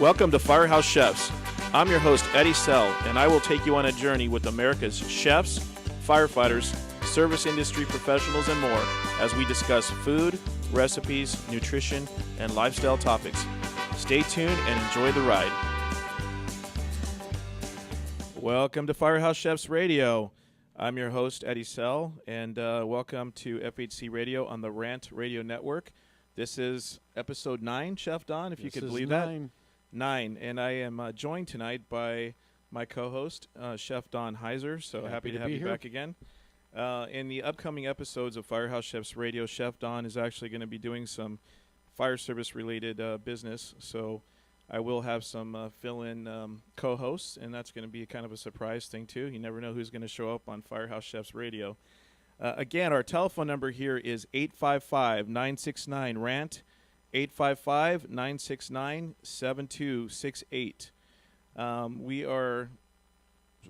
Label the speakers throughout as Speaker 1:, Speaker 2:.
Speaker 1: Welcome to FireHouse Chefs. I'm your host, Eddie Sell, and I will take you on a journey with America's chefs, firefighters, service industry professionals, and more as we discuss food, recipes, nutrition, and lifestyle topics. Stay tuned and enjoy the ride. Welcome to FireHouse Chefs Radio. I'm your host, Eddie Sell, and welcome to FHC Radio on the Rant Radio Network. This is episode 9, Chef Don, if you could believe that. 9, and I am joined tonight by my co-host, Chef Don Heiser, so happy to have you back again. In the upcoming episodes of FireHouse Chefs Radio, Chef Don is actually going to be doing some fire service-related business, so I will have some fill-in co-hosts, and that's going to be kind of a surprise thing, too. You never know who's going to show up on FireHouse Chefs Radio. Again, our telephone number here is 855-969-RANT, 855-969-7268. We are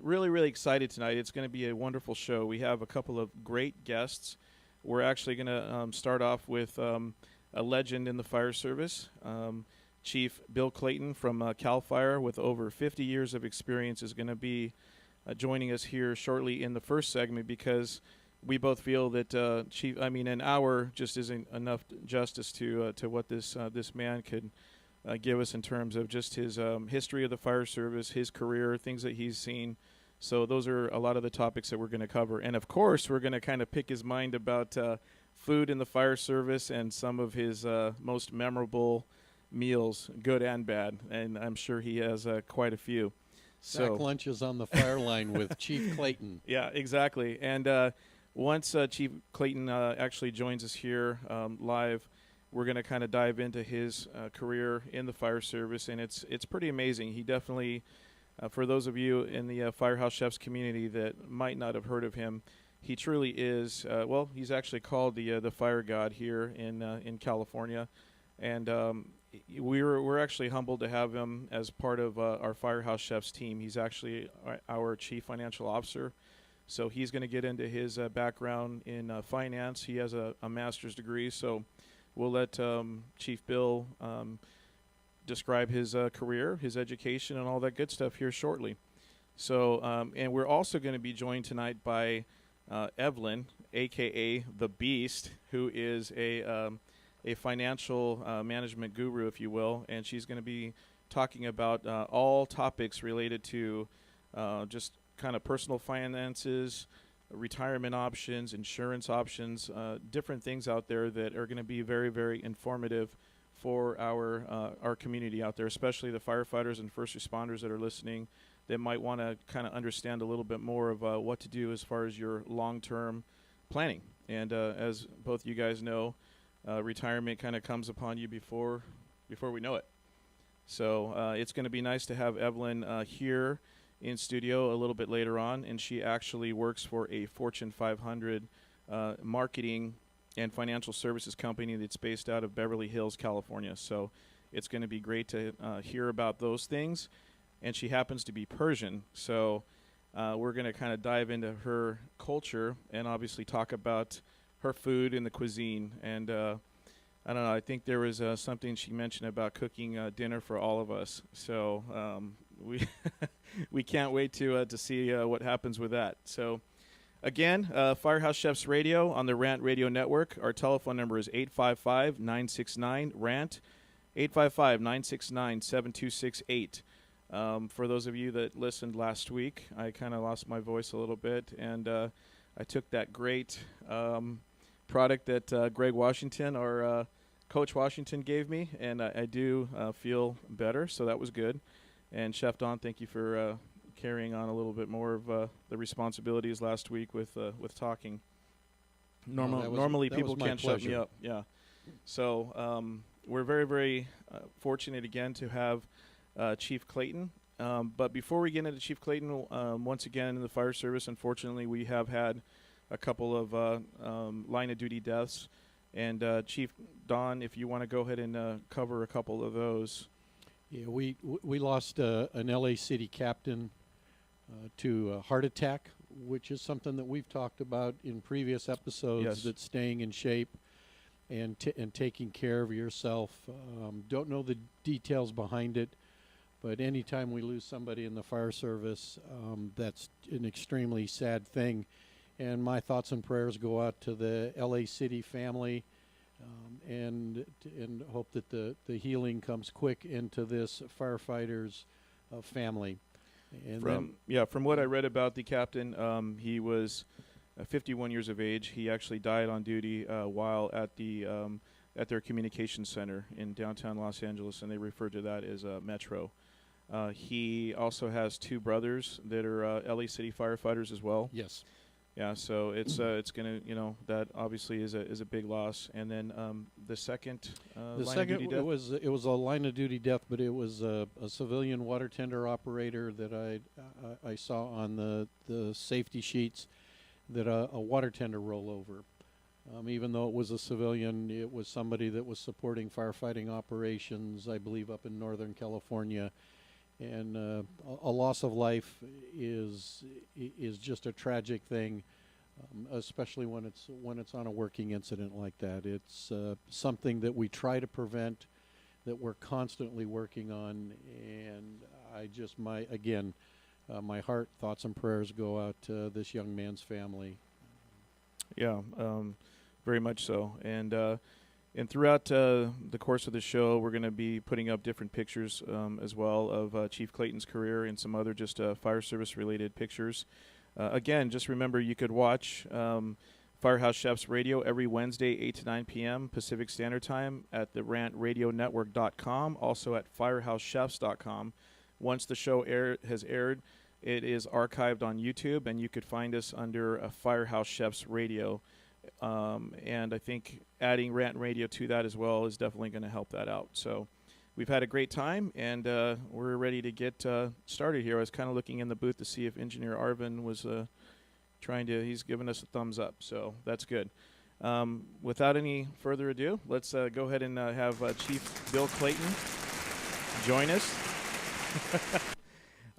Speaker 1: really excited tonight. It's going to be a wonderful show. We have a couple of great guests. We're actually going to start off with a legend in the fire service, Chief Bill Clayton from CAL FIRE, with over 50 years of experience, is going to be joining us here shortly in the first segment, because we both feel that an hour just isn't enough justice to what this man could give us in terms of just his history of the fire service, his career, things that he's seen. So those are a lot of the topics that we're going to cover. And, of course, we're going to kind of pick his mind about food in the fire service and some of his most memorable meals, good and bad. And I'm sure he has quite a few.
Speaker 2: Sack lunches on the fire line with Chief Clayton.
Speaker 1: Yeah, exactly. And once Chief Clayton actually joins us here live, we're going to kind of dive into his career in the fire service, and it's pretty amazing. He definitely, for those of you in the FireHouse Chefs community that might not have heard of him, he truly is. He's actually called the fire god here in California, and we're actually humbled to have him as part of our FireHouse Chefs team. He's actually our Chief Financial Officer. So he's going to get into his background in finance. He has a master's degree, so we'll let Chief Bill describe his career, his education, and all that good stuff here shortly. So, and we're also going to be joined tonight by Evelyn, a.k.a. The Beast, who is a financial management guru, if you will, and she's going to be talking about all topics related to just kind of personal finances, retirement options, insurance options, different things out there that are going to be very informative for our community out there, especially the firefighters and first responders that are listening, that might want to kind of understand a little bit more of what to do as far as your long-term planning. And as both you guys know, retirement kind of comes upon you before we know it. So it's going to be nice to have Evelyn here in studio a little bit later on, and she actually works for a Fortune 500 marketing and financial services company that's based out of Beverly Hills, California. So it's going to be great to hear about those things. And she happens to be Persian, so we're going to kind of dive into her culture and obviously talk about her food and the cuisine. And I don't know, I think there was something she mentioned about cooking dinner for all of us. So we can't wait to see what happens with that. So, again, FireHouse Chefs Radio on the Rant Radio Network. Our telephone number is 855-969-RANT, 855-969-7268. For those of you that listened last week, I kind of lost my voice a little bit, and I took that great product that Greg Washington, our Coach Washington, gave me, and I do feel better, so that was good. And Chef Don, thank you for carrying on a little bit more of the responsibilities last week with talking. Normally people can't shut me up. Yeah. So we're very fortunate again to have Chief Clayton. But before we get into Chief Clayton, once again in the fire service, unfortunately, we have had a couple of line of duty deaths. And Chief Don, if you want to go ahead and cover a couple of those.
Speaker 2: Yeah, we lost an LA City captain to a heart attack, which is something that we've talked about in previous episodes.
Speaker 1: Yes.
Speaker 2: That staying in shape and taking care of yourself. Don't know the details behind it, But anytime we lose somebody in the fire service, that's an extremely sad thing. And my thoughts and prayers go out to the LA City family, and hope that the healing comes quick into this firefighter's family. And
Speaker 1: from what I read about the captain, he was 51 years of age. He actually died on duty while at their communications center in downtown Los Angeles, and they refer to that as Metro. He also has two brothers that are LA City firefighters as well.
Speaker 2: Yes.
Speaker 1: Yeah, so it's gonna, that obviously is a big loss. And then the second line of duty death?
Speaker 2: it was a line of duty death, but it was a civilian water tender operator that I saw on the safety sheets, that a water tender rollover. Even though it was a civilian, it was somebody that was supporting firefighting operations, I believe, up in Northern California. And a loss of life is just a tragic thing, especially when it's on a working incident like that. It's something that we try to prevent, that we're constantly working on. And my heart, thoughts, and prayers go out to this young man's family.
Speaker 1: Yeah, very much so. And throughout the course of the show, we're going to be putting up different pictures as well of Chief Clayton's career and some other just fire service-related pictures. Again, just remember you could watch Firehouse Chefs Radio every Wednesday, 8 to 9 p.m. Pacific Standard Time at the rantradionetwork.com, also at firehousechefs.com. Once the show has aired, it is archived on YouTube, and you could find us under Firehouse Chefs Radio. And I think adding Rant Radio to that as well is definitely going to help that out. So we've had a great time, and we're ready to get started here. I was kind of looking in the booth to see if Engineer Arvin was he's giving us a thumbs up, so that's good. Without any further ado, let's go ahead and have Chief Bill Clayton join us.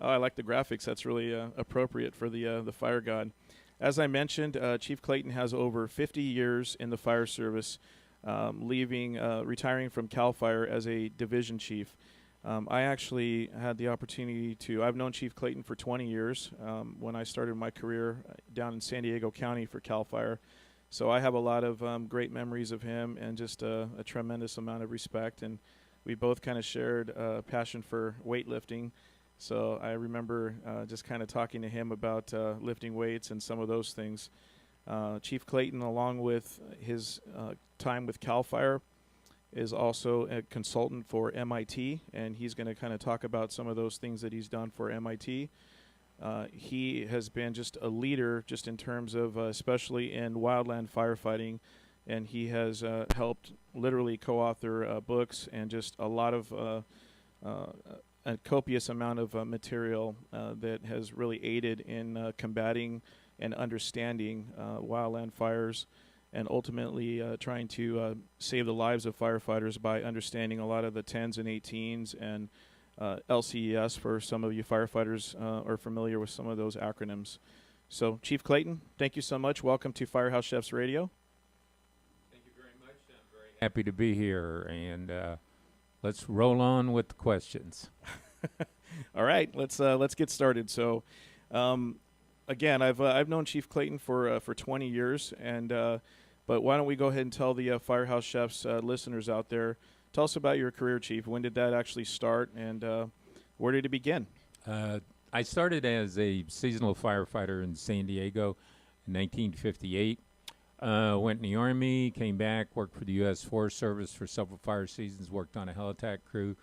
Speaker 1: Oh, I like the graphics. That's really appropriate for the fire god. As I mentioned, Chief Clayton has over 50 years in the fire service, retiring from CAL FIRE as a division chief. I actually had the opportunity I've known Chief Clayton for 20 years when I started my career down in San Diego County for CAL FIRE. So I have a lot of great memories of him and just a tremendous amount of respect. And we both kind of shared a passion for weightlifting. So I remember just kind of talking to him about lifting weights and some of those things. Chief Clayton, along with his time with CAL FIRE, is also a consultant for MIT, and he's going to kind of talk about some of those things that he's done for MIT. He has been just a leader just in terms of especially in wildland firefighting, and he has helped literally co-author books and just a lot of a copious amount of material that has really aided in combating and understanding wildland fires, and ultimately trying to save the lives of firefighters by understanding a lot of the 10s and 18s and LCES for some of you firefighters are familiar with some of those acronyms. So, Chief Clayton, thank you so much. Welcome to Firehouse Chefs Radio.
Speaker 3: Thank you very much. I'm very happy to be here, and let's roll on with the questions.
Speaker 1: All right, let's get started. So, again, I've known Chief Clayton for 20 years, and but why don't we go ahead and tell the Firehouse Chefs listeners out there, tell us about your career, Chief. When did that actually start, and where did it begin?
Speaker 3: I started as a seasonal firefighter in San Diego in 1958. Went in the Army, came back, worked for the U.S. Forest Service for several fire seasons, worked on a helitack crew.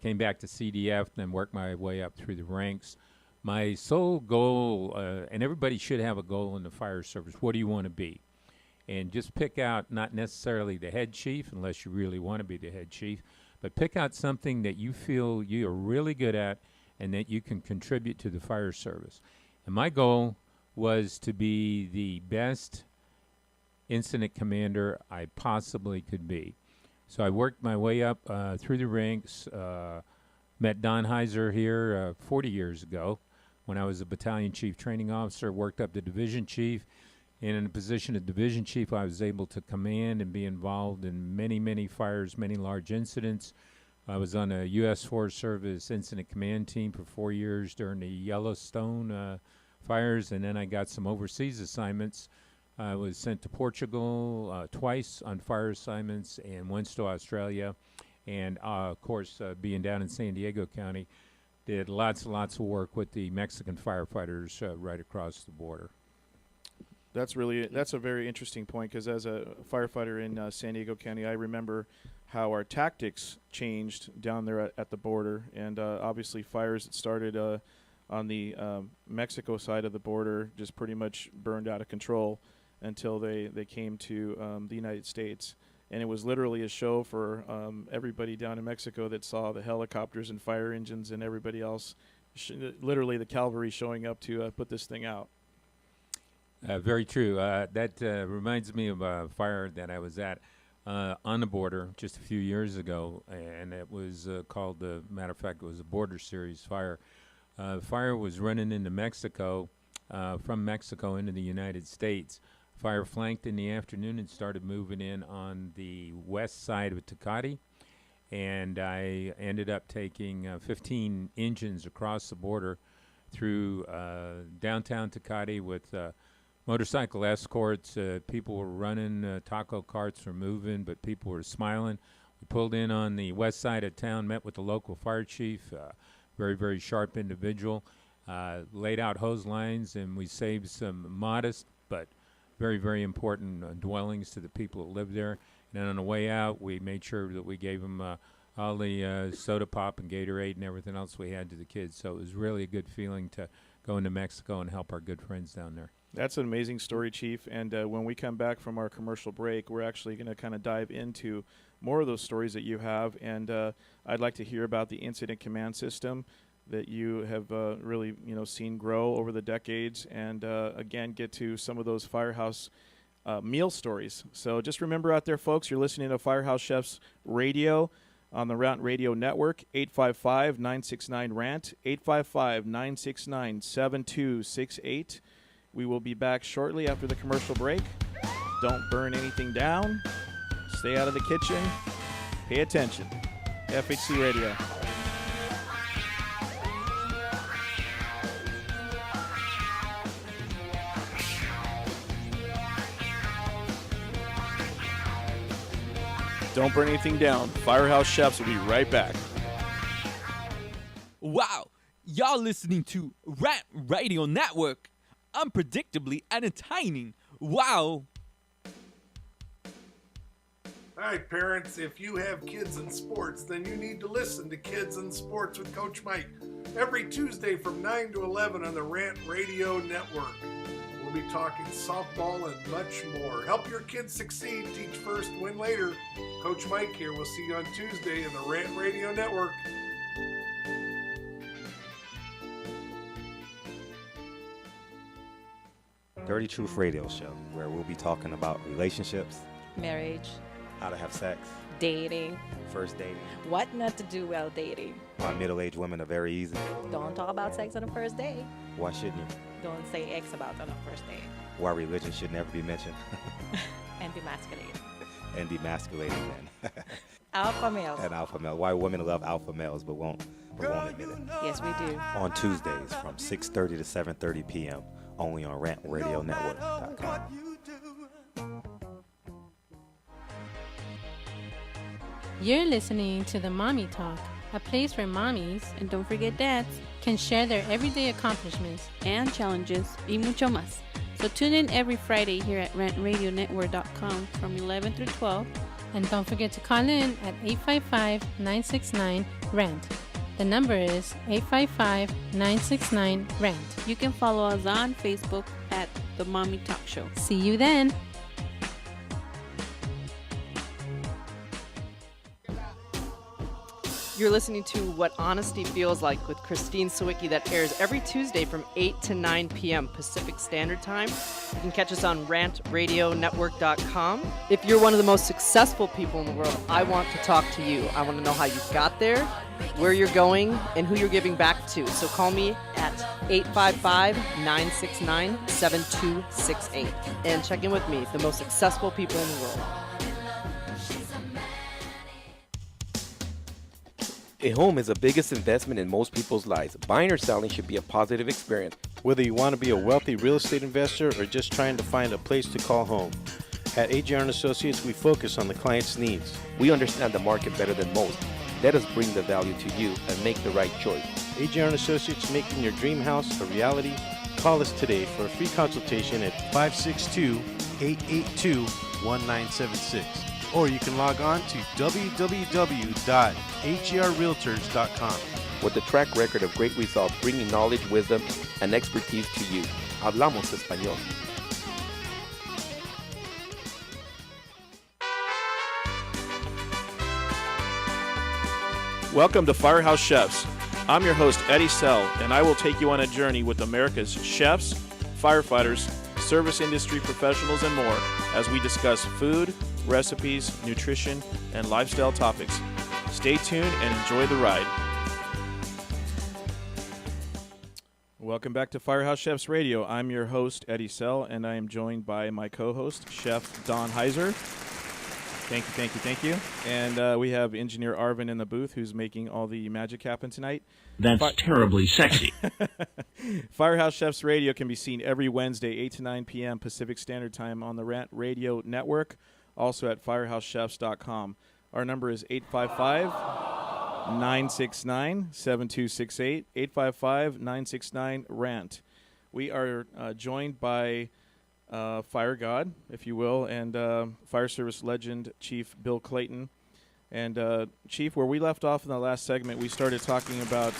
Speaker 3: Came back to CDF, then worked my way up through the ranks. My sole goal, and everybody should have a goal in the fire service, what do you want to be? And just pick out not necessarily the head chief, unless you really want to be the head chief, but pick out something that you feel you are really good at and that you can contribute to the fire service. And my goal was to be the best incident commander I possibly could be. So I worked my way up through the ranks, met Don Heiser here 40 years ago when I was a battalion chief training officer, worked up to division chief. And in the position of division chief, I was able to command and be involved in many, many fires, many large incidents. I was on a U.S. Forest Service Incident Command team for 4 years during the Yellowstone fires, and then I got some overseas assignments. I was sent to Portugal twice on fire assignments and once to Australia. And, of course, being down in San Diego County, did lots and lots of work with the Mexican firefighters right across the border.
Speaker 1: That's a very interesting point, because as a firefighter in San Diego County, I remember how our tactics changed down there at the border. And obviously fires that started on the Mexico side of the border just pretty much burned out of control until they came to the United States. And it was literally a show for everybody down in Mexico that saw the helicopters and fire engines and everybody else, literally the cavalry showing up to put this thing out.
Speaker 3: Very true. That reminds me of a fire that I was at on the border just a few years ago, and it was called, matter of fact, it was a Border Series fire. Fire was running into Mexico, from Mexico into the United States. Fire flanked in the afternoon and started moving in on the west side of Tecate, and I ended up taking 15 engines across the border through downtown Tecate with motorcycle escorts. People were running, taco carts were moving, but people were smiling. We pulled in on the west side of town, met with the local fire chief, very, very sharp individual, laid out hose lines, and we saved some modest but very, very important dwellings to the people that live there. And then on the way out, we made sure that we gave them all the soda pop and Gatorade and everything else we had to the kids. So it was really a good feeling to go into Mexico and help our good friends down there.
Speaker 1: That's an amazing story, Chief. And when we come back from our commercial break, we're actually going to kind of dive into more of those stories that you have. And I'd like to hear about the incident command system that you have really, seen grow over the decades, and again, get to some of those FireHouse meal stories. So just remember out there, folks, you're listening to FireHouse Chefs Radio on the Rant Radio Network, 855-969-RANT, 855-969-7268. We will be back shortly after the commercial break. Don't burn anything down. Stay out of the kitchen. Pay attention. FHC Radio. Don't burn anything down. FireHouse Chefs will be right back.
Speaker 4: Wow, y'all listening to Rant Radio Network. Unpredictably entertaining. Wow.
Speaker 5: All right, parents, if you have kids in sports, then you need to listen to Kids in Sports with Coach Mike every Tuesday from 9 to 11 on the Rant Radio Network. We'll be talking softball and much more. Help your kids succeed. Teach first, win later. Coach Mike here. We'll see you on Tuesday in the Rant Radio Network.
Speaker 6: Dirty Truth Radio Show, where we'll be talking about relationships,
Speaker 7: marriage,
Speaker 6: how to have sex,
Speaker 7: dating,
Speaker 6: first dating,
Speaker 7: what not to do while dating.
Speaker 6: why middle-aged women are very easy.
Speaker 7: Don't talk about sex on the first date.
Speaker 6: Why shouldn't you?
Speaker 7: Don't say X about on the first date.
Speaker 6: Why religion should never be mentioned.
Speaker 7: And demasculate.
Speaker 6: And demasculating men.
Speaker 7: Alpha males.
Speaker 6: And alpha male. Why women love alpha males but won't admit it.
Speaker 7: Yes, we do.
Speaker 6: On Tuesdays from 6:30 to 7:30 p.m. only on RantRadioNetwork.com.
Speaker 8: You're listening to the Mommy Talk, a place where mommies,
Speaker 9: and don't forget dads,
Speaker 8: can share their everyday accomplishments
Speaker 9: and challenges y mucho más. So tune in every Friday here at RantRadioNetwork.com from 11 through 12.
Speaker 8: And don't forget to call in at 855-969-RANT. The number is 855-969-RANT.
Speaker 9: You can follow us on Facebook at The Mommy Talk Show.
Speaker 8: See you then.
Speaker 10: You're listening to What Honesty Feels Like with Christine Sawicki, that airs every Tuesday from 8 to 9 p.m. Pacific Standard Time. You can catch us on rantradionetwork.com. If you're one of the most successful people in the world, I want to talk to you. I want to know how you got there, where you're going, and who you're giving back to. So call me at 855-969-7268 and check in with me, the most successful people in the world.
Speaker 11: A home is the biggest investment in most people's lives. Buying or selling should be a positive experience.
Speaker 2: Whether you want to be a wealthy real estate investor or just trying to find a place to call home, at AJR & Associates, we focus on the client's needs.
Speaker 11: We understand the market better than most. Let us bring the value to you and make the right choice.
Speaker 2: AJR & Associates, making your dream house a reality. Call us today for a free consultation at 562-882-1976. Or you can log on to www.hrrealtors.com.
Speaker 11: With a track record of great results, bringing knowledge, wisdom, and expertise to you. Hablamos español.
Speaker 1: Welcome to Firehouse Chefs. I'm your host, Eddie Sell, and I will take you on a journey with America's chefs, firefighters, service industry professionals, and more as we discuss food, recipes, nutrition, and lifestyle topics. Stay tuned and enjoy the ride. Welcome back to Firehouse Chefs Radio. I'm your host, Eddie Sell, and I am joined by my co-host, Chef Don Heiser. Thank you. And we have engineer Arvin in the booth who's making all the magic happen tonight.
Speaker 12: That's terribly sexy.
Speaker 1: Firehouse Chefs Radio can be seen every Wednesday, 8 to 9 p.m. Pacific Standard Time on the Rant Radio Network, also at firehousechefs.com. Our number is 855-969-7268, 855-969-RANT. We are joined by Fire God, if you will, and Fire Service legend Chief Bill Clayton. And Chief, where we left off in the last segment, we started talking about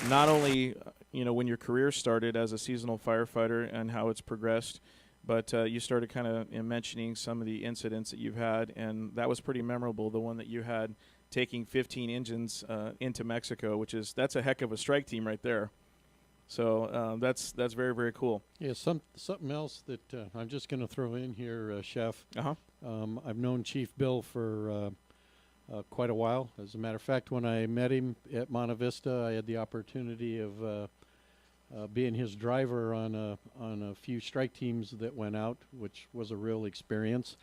Speaker 1: not only when your career started as a seasonal firefighter and how it's progressed, but you started kind of mentioning some of the incidents that you've had, and that was pretty memorable. The one that you had taking 15 engines into Mexico, that's a heck of a strike team right there. So that's very, very cool.
Speaker 2: Yeah, something else that I'm just going to throw in here, Chef. I've known Chief Bill for quite a while. As a matter of fact, when I met him at Monte Vista, I had the opportunity of being his driver on a few strike teams that went out, which was a real experience.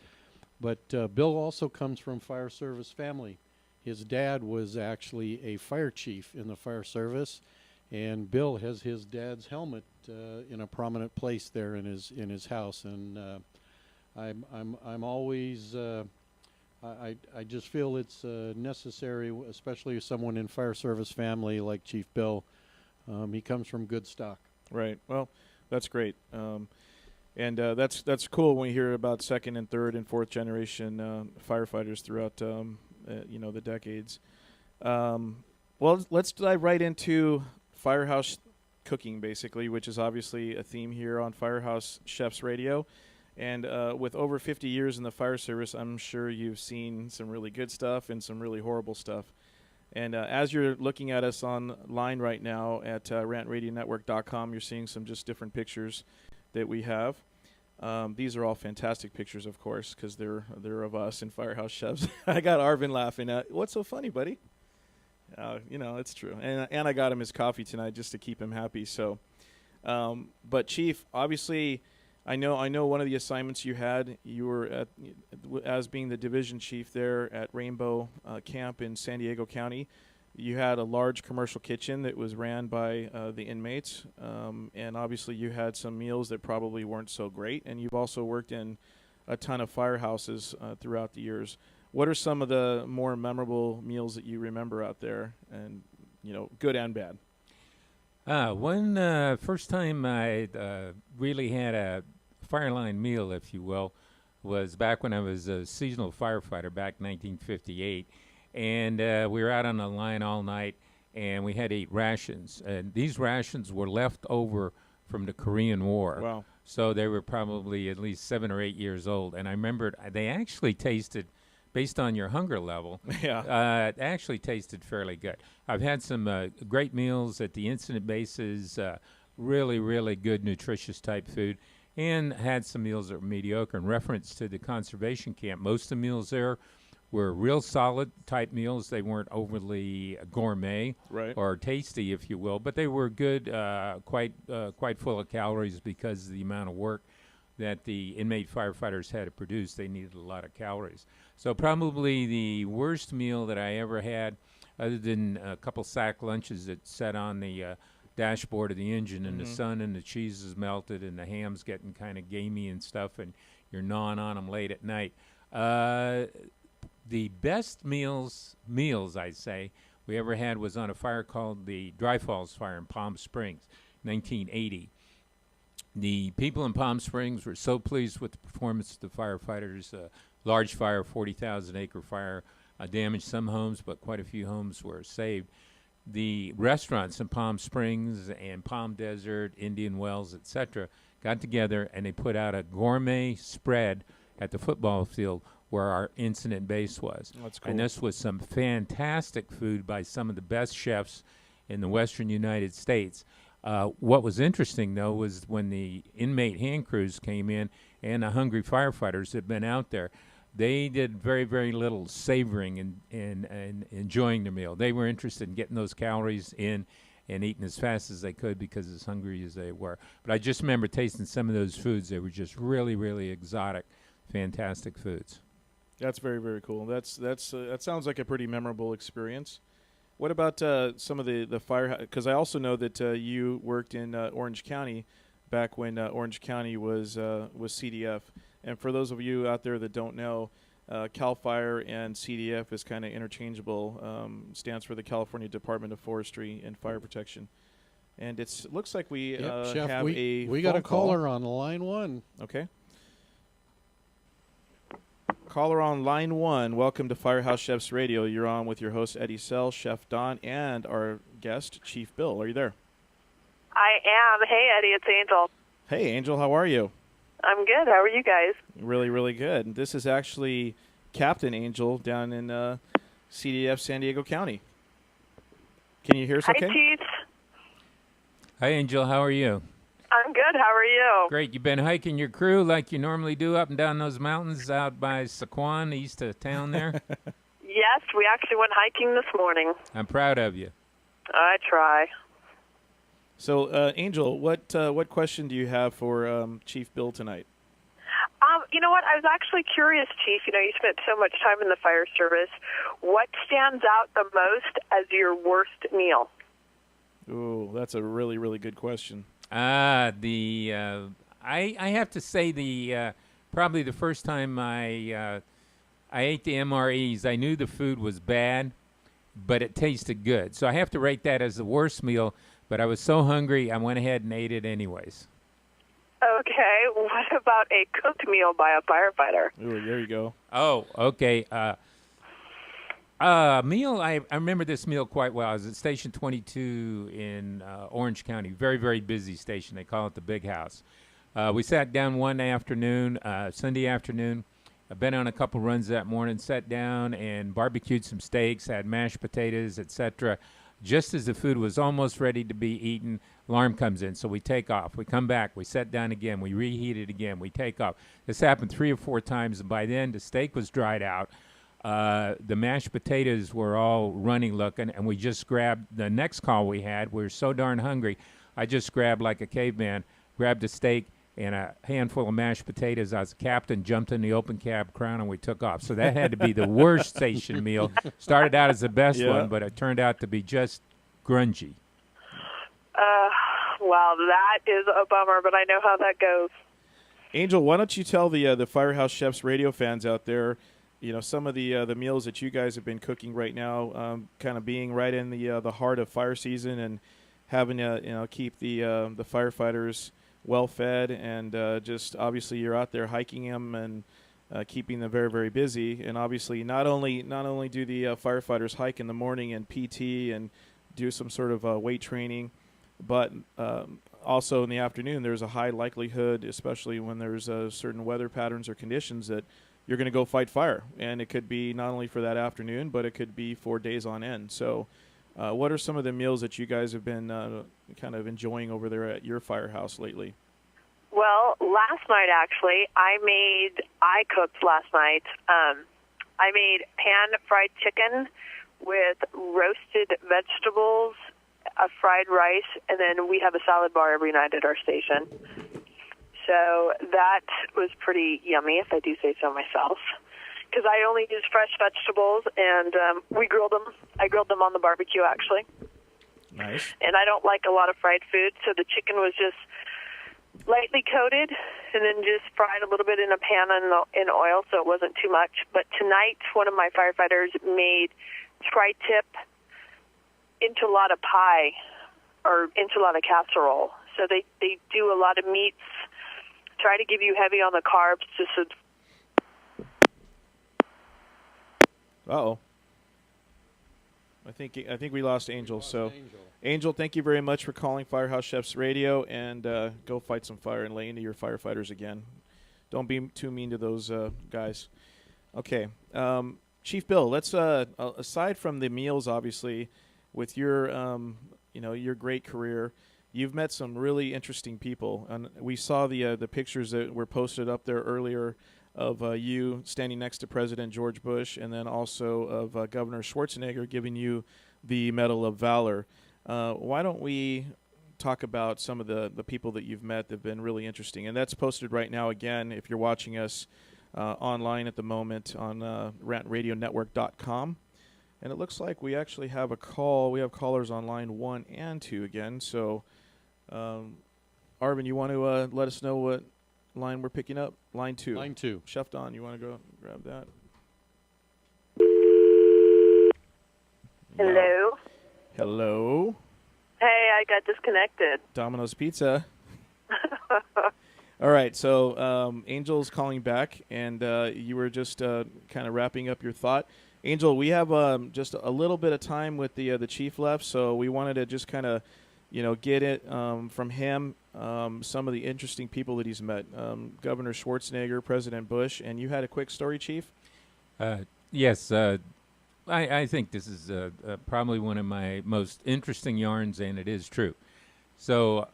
Speaker 2: But Bill also comes from fire service family. His dad was actually a fire chief in the fire service. And Bill has his dad's helmet in a prominent place there in his house, and I'm always I just feel it's necessary, especially someone in fire service family like Chief Bill. He comes from good stock.
Speaker 1: Right. Well, that's great, and that's cool when you hear about second and third and fourth generation firefighters throughout the decades. Well, let's dive right into Firehouse cooking, basically, which is obviously a theme here on Firehouse Chefs Radio. And with over 50 years in the fire service, I'm sure you've seen some really good stuff and some really horrible stuff. And as you're looking at us online right now at rantradionetwork.com, you're seeing some just different pictures that we have. These are all fantastic pictures, of course, because they're of us in Firehouse Chefs. I got Arvin laughing at, what's so funny, buddy? It's true. And I got him his coffee tonight just to keep him happy. So, but Chief, obviously, I know one of the assignments you had, you were as being the division chief there at Rainbow Camp in San Diego County. You had a large commercial kitchen that was ran by the inmates, and obviously you had some meals that probably weren't so great. And you've also worked in a ton of firehouses throughout the years. What are some of the more memorable meals that you remember out there, and good and bad?
Speaker 3: First time I really had a fireline meal, if you will, was back when I was a seasonal firefighter back in 1958, and we were out on the line all night, and we had to eat rations, and these rations were left over from the Korean War.
Speaker 1: Wow!
Speaker 3: So they were probably at least 7 or 8 years old, and I remembered they actually tasted, based on your hunger level, it actually tasted fairly good. I've had some great meals at the incident bases, really, really good, nutritious type food, and had some meals that were mediocre. In reference to the conservation camp, most of the meals there were real solid type meals. They weren't overly gourmet or tasty, if you will, but they were good, quite full of calories because of the amount of work that the inmate firefighters had to produce. They needed a lot of calories. So probably the worst meal that I ever had other than a couple sack lunches that sat on the dashboard of the engine in the sun, and the cheese is melted and the ham's getting kind of gamey and stuff, and you're gnawing on them late at night. The best meals I'd say we ever had was on a fire called the Dry Falls Fire in Palm Springs, 1980. The people in Palm Springs were so pleased with the performance of the firefighters. Large fire, 40,000-acre fire, damaged some homes, but quite a few homes were saved. The restaurants in Palm Springs and Palm Desert, Indian Wells, etc., got together and they put out a gourmet spread at the football field where our incident base was.
Speaker 1: That's cool.
Speaker 3: And this was some fantastic food by some of the best chefs in the western United States. What was interesting, though, was when the inmate hand crews came in and the hungry firefighters had been out there, they did very, very little savoring and enjoying their meal. They were interested in getting those calories in and eating as fast as they could because as hungry as they were. But I just remember tasting some of those foods. They were just really, really exotic, fantastic foods.
Speaker 1: That's very, very cool. That sounds like a pretty memorable experience. What about some of the fire? Because I also know that you worked in Orange County back when Orange County was CDF. And for those of you out there that don't know, CAL FIRE and CDF is kind of interchangeable. Stands for the California Department of Forestry and Fire Protection. And it looks like we
Speaker 2: Chef,
Speaker 1: have
Speaker 2: we got a caller on line one.
Speaker 1: Okay. Caller on line one. Welcome to Firehouse Chefs Radio. You're on with your host, Eddie Sell, Chef Don, and our guest, Chief Bill. Are you there?
Speaker 13: I am. Hey, Eddie, it's Angel.
Speaker 1: Hey, Angel. How are you?
Speaker 13: I'm good. How are you guys?
Speaker 1: Really, really good. This is actually Captain Angel down in CDF San Diego County. Can you hear us okay?
Speaker 13: Hi, Chief.
Speaker 3: Hi, Angel. How are you?
Speaker 13: I'm good. How are you?
Speaker 3: Great. You've been hiking your crew like you normally do up and down those mountains out by Saquon, east of town there?
Speaker 13: Yes, we actually went hiking this morning.
Speaker 3: I'm proud of you.
Speaker 13: I try.
Speaker 1: So, Angel, what question do you have for Chief Bill tonight?
Speaker 13: You know what? I was actually curious, Chief. You know, you spent so much time in the fire service. What stands out the most as your worst meal?
Speaker 1: Ooh, that's a really, really good question.
Speaker 3: I have to say probably the first time I ate the MREs, I knew the food was bad, but it tasted good. So I have to rate that as the worst meal, but I was so hungry I went ahead and ate it anyways.
Speaker 13: Okay, what about a cooked meal by a firefighter?
Speaker 1: Ooh, there you go.
Speaker 3: Oh, okay. Meal, I remember this meal quite well. I was at Station 22 in Orange County, very, very busy station. They call it the Big House. We sat down one afternoon, Sunday afternoon. I've been on a couple runs that morning, sat down and barbecued some steaks, had mashed potatoes, etc. Just as the food was almost ready to be eaten, alarm comes in, so we take off. We come back, we sit down again, we reheat it again, we take off. This happened 3 or 4 times, and by then the steak was dried out. The mashed potatoes were all runny looking, and we just grabbed the next call we had. We were so darn hungry, I just grabbed like a caveman, grabbed a steak and a handful of mashed potatoes. I was a captain, jumped in the open cab crown, and we took off. So that had to be the worst station meal. Started out as the best one, but it turned out to be just grungy.
Speaker 13: Well, that is a bummer, but I know how that goes.
Speaker 1: Angel, why don't you tell the Firehouse Chefs radio fans out there, you know, some of the meals that you guys have been cooking right now, kind of being right in the heart of fire season and having to keep the firefighters well fed, and just obviously you're out there hiking them and keeping them very, very busy. And obviously not only do the firefighters hike in the morning and PT and do some sort of weight training, but also in the afternoon there's a high likelihood, especially when there's certain weather patterns or conditions, that you're going to go fight fire. And it could be not only for that afternoon, but it could be for days on end. So what are some of the meals that you guys have been kind of enjoying over there at your firehouse lately?
Speaker 13: Well, last night, actually, I cooked last night. I made pan-fried chicken with roasted vegetables, a fried rice, and then we have a salad bar every night at our station. So that was pretty yummy, if I do say so myself. because I only use fresh vegetables, and we grilled them. I grilled them on the barbecue, actually.
Speaker 1: Nice.
Speaker 13: And I don't like a lot of fried food, so the chicken was just lightly coated and then just fried a little bit in a pan in oil, so it wasn't too much. But tonight, one of my firefighters made tri-tip enchilada pie or enchilada casserole. So they do a lot of meats, try to give you heavy on the carbs.
Speaker 1: Uh-oh. I think we lost Angel. So, Angel, thank you very much for calling Firehouse Chefs Radio, and go fight some fire and lay into your firefighters again. Don't be too mean to those guys. Okay, Chief Bill. Let's aside from the meals, obviously, with your your great career, you've met some really interesting people, and we saw the pictures that were posted up there earlier of you standing next to President George Bush, and then also of Governor Schwarzenegger giving you the Medal of Valor. Why don't we talk about some of the people that you've met that have been really interesting? And that's posted right now, again, if you're watching us online at the moment on rantradionetwork.com. And it looks like we actually have a call. We have callers on line 1 and 2 again. So, Arvin, you want to let us know what line we're picking up? Line 2.
Speaker 2: Line 2.
Speaker 1: Chef Don, you want to go grab that?
Speaker 13: Hello?
Speaker 1: Hello?
Speaker 13: Hey, I got disconnected.
Speaker 1: Domino's Pizza. All right, so Angel's calling back, and you were just kind of wrapping up your thought. Angel, we have just a little bit of time with the chief left, so we wanted to just kind of, get it from him, some of the interesting people that he's met. Governor Schwarzenegger, President Bush, and you had a quick story, Chief?
Speaker 3: Yes. I think this is probably one of my most interesting yarns, and it is true. So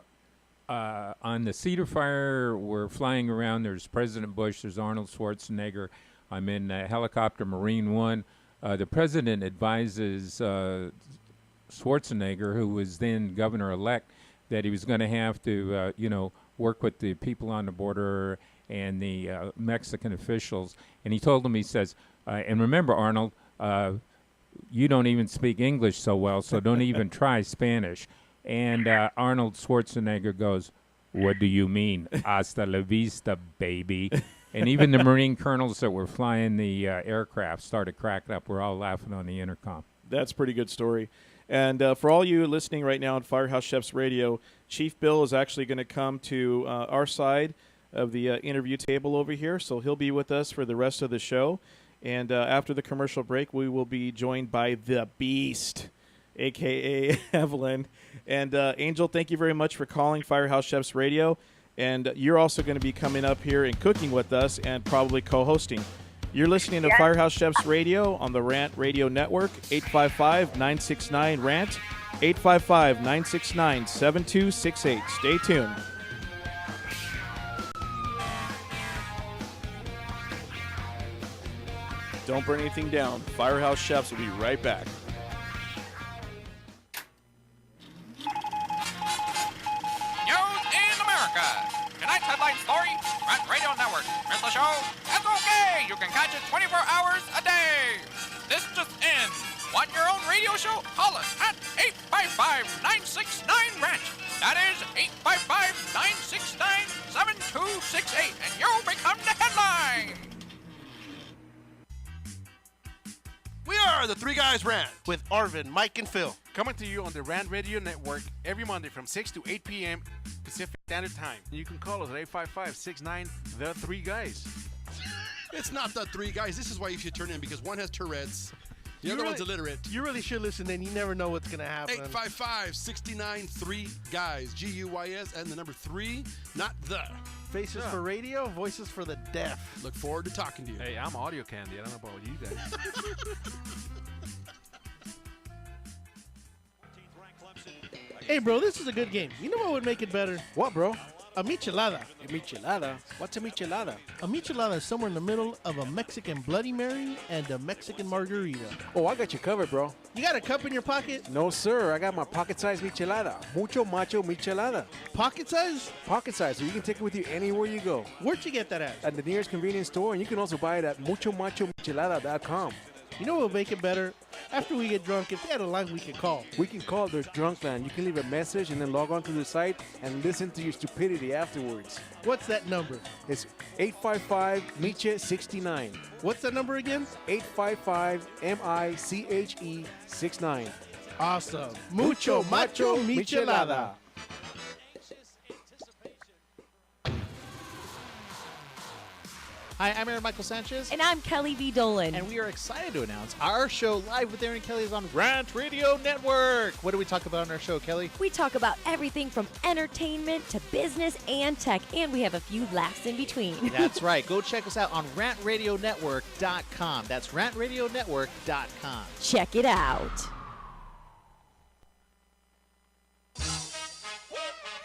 Speaker 3: on the Cedar Fire, we're flying around. There's President Bush. There's Arnold Schwarzenegger. I'm in helicopter Marine One. The president advises Schwarzenegger, who was then governor-elect, that he was going to have to, work with the people on the border and the Mexican officials. And he told them, he says, and remember, Arnold, you don't even speak English so well, so don't even try Spanish. And Arnold Schwarzenegger goes, what do you mean? Hasta la vista, baby. And even the Marine colonels that were flying the aircraft started cracking up. We're all laughing on the intercom.
Speaker 1: That's a pretty good story. And for all you listening right now on Firehouse Chefs Radio, Chief Bill is actually going to come to our side of the interview table over here, so he'll be with us for the rest of the show. And after the commercial break, we will be joined by the Beast, a.k.a. Evelyn. And Angel, thank you very much for calling Firehouse Chefs Radio. And you're also going to be coming up here and cooking with us and probably co-hosting. You're listening to Firehouse Chefs Radio on the Rant Radio Network, 855-969-RANT, 855-969-7268. Stay tuned. Don't burn anything down. Firehouse Chefs will be right back.
Speaker 14: News in America. Tonight's headline story, Rant Radio Network. Miss the show? That's okay. You can catch it 24 hours a day. This just in. Want your own radio show? Call us at 855-969-RANT. That is 855-969-7268. And you'll become the headline.
Speaker 15: We are the Three Guys Rant with Arvin, Mike, and Phil.
Speaker 16: Coming to you on the Rant Radio Network every Monday from 6 to 8 p.m. Pacific Standard Time. You can call us at 855-69 The Three Guys.
Speaker 15: It's not the Three Guys. This is why you should turn in, because one has Tourette's, the other one's illiterate.
Speaker 17: You really should listen in. You never know what's going to happen.
Speaker 15: 855-69-3-GUYS, G-U-Y-S, and the number 3, not the.
Speaker 17: Faces for radio, voices for the deaf.
Speaker 15: Look forward to talking to you.
Speaker 16: Hey, I'm audio candy. I don't know about you guys.
Speaker 17: Hey, bro, this is a good game. You know what would make it better?
Speaker 1: What, bro?
Speaker 17: A michelada.
Speaker 16: A michelada? What's a michelada?
Speaker 17: A michelada is somewhere in the middle of a Mexican Bloody Mary and a Mexican margarita.
Speaker 16: Oh, I got you covered, bro.
Speaker 17: You got a cup in your pocket?
Speaker 16: No, sir. I got my pocket-sized michelada. Mucho macho michelada.
Speaker 17: Pocket size?
Speaker 16: Pocket size, so you can take it with you anywhere you go.
Speaker 17: Where'd you get that at?
Speaker 16: At the nearest convenience store, and you can also buy it at muchomachomichelada.com.
Speaker 17: You know what will make it better? After we get drunk, if they had a line we could call.
Speaker 16: We can call their drunk line. You can leave a message and then log on to the site and listen to your stupidity afterwards.
Speaker 17: What's that number?
Speaker 16: It's 855-MICHE-69.
Speaker 17: What's that number again?
Speaker 16: 855-MICHE-69.
Speaker 17: Awesome. Mucho macho michelada.
Speaker 18: Hi, I'm Aaron Michael Sanchez.
Speaker 19: And I'm Kelly V. Dolan.
Speaker 18: And we are excited to announce our show Live with Aaron and Kelly is on Rant Radio Network. What do we talk about on our show, Kelly?
Speaker 19: We talk about everything from entertainment to business and tech, and we have a few laughs in between.
Speaker 18: That's right. Go check us out on rantradionetwork.com. That's rantradionetwork.com.
Speaker 19: Check it out.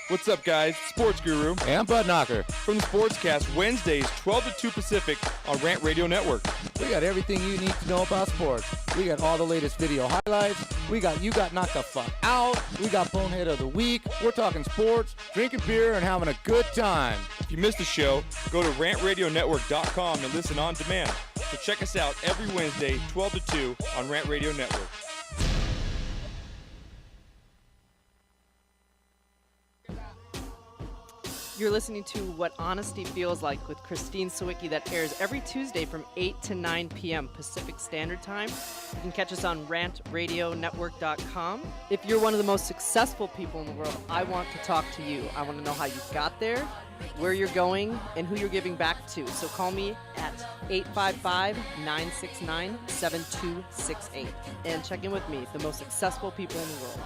Speaker 20: What's up, guys? Sports Guru and Bud Knocker from the Sportscast Wednesdays, 12 to 2 Pacific on Rant Radio Network.
Speaker 21: We got everything you need to know about sports. We got all the latest video highlights. We got You Got Knocked the Fuck Out. We got Bonehead of the Week. We're talking sports, drinking beer, and having a good time.
Speaker 20: If you missed the show, go to rantradionetwork.com and listen on demand. So check us out every Wednesday, 12 to 2 on Rant Radio Network.
Speaker 10: You're listening to What Honesty Feels Like with Christine Sawicki that airs every Tuesday from 8 to 9 p.m. Pacific Standard Time. You can catch us on rantradionetwork.com. If you're one of the most successful people in the world, I want to talk to you. I want to know how you got there, where you're going, and who you're giving back to. So call me at 855-969-7268 and check in with me, the most successful people in the world.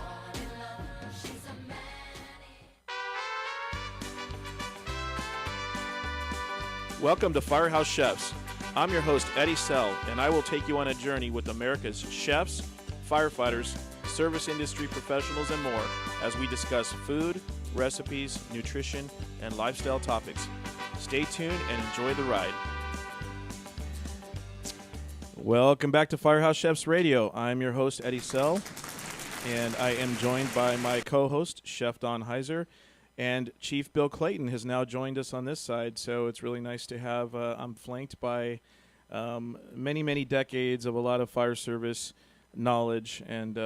Speaker 1: Welcome to FireHouse Chefs. I'm your host, Eddie Sell, and I will take you on a journey with America's chefs, firefighters, service industry professionals, and more as we discuss food, recipes, nutrition, and lifestyle topics. Stay tuned and enjoy the ride. Welcome back to FireHouse Chefs Radio. I'm your host, Eddie Sell, and I am joined by my co-host, Chef Don Heiser. And Chief Bill Clayton has now joined us on this side, so it's really nice to have. I'm flanked by many, many decades of a lot of fire service knowledge and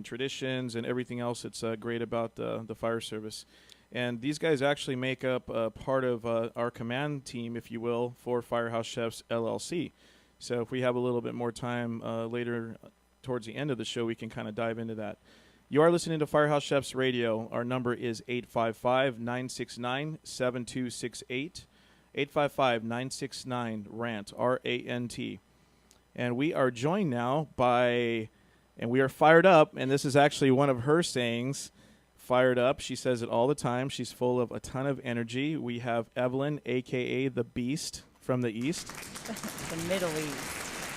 Speaker 1: traditions and everything else that's great about the fire service. And these guys actually make up part of our command team, if you will, for Firehouse Chefs LLC. So if we have a little bit more time later towards the end of the show, we can kind of dive into that. You are listening to Firehouse Chefs Radio. Our number is 855-969-7268. 855-969-RANT, R-A-N-T. And we are joined now by, and we are fired up, and this is actually one of her sayings, fired up. She says it all the time. She's full of a ton of energy. We have Evelyn, a.k.a. the Beast from the East.
Speaker 7: The Middle East.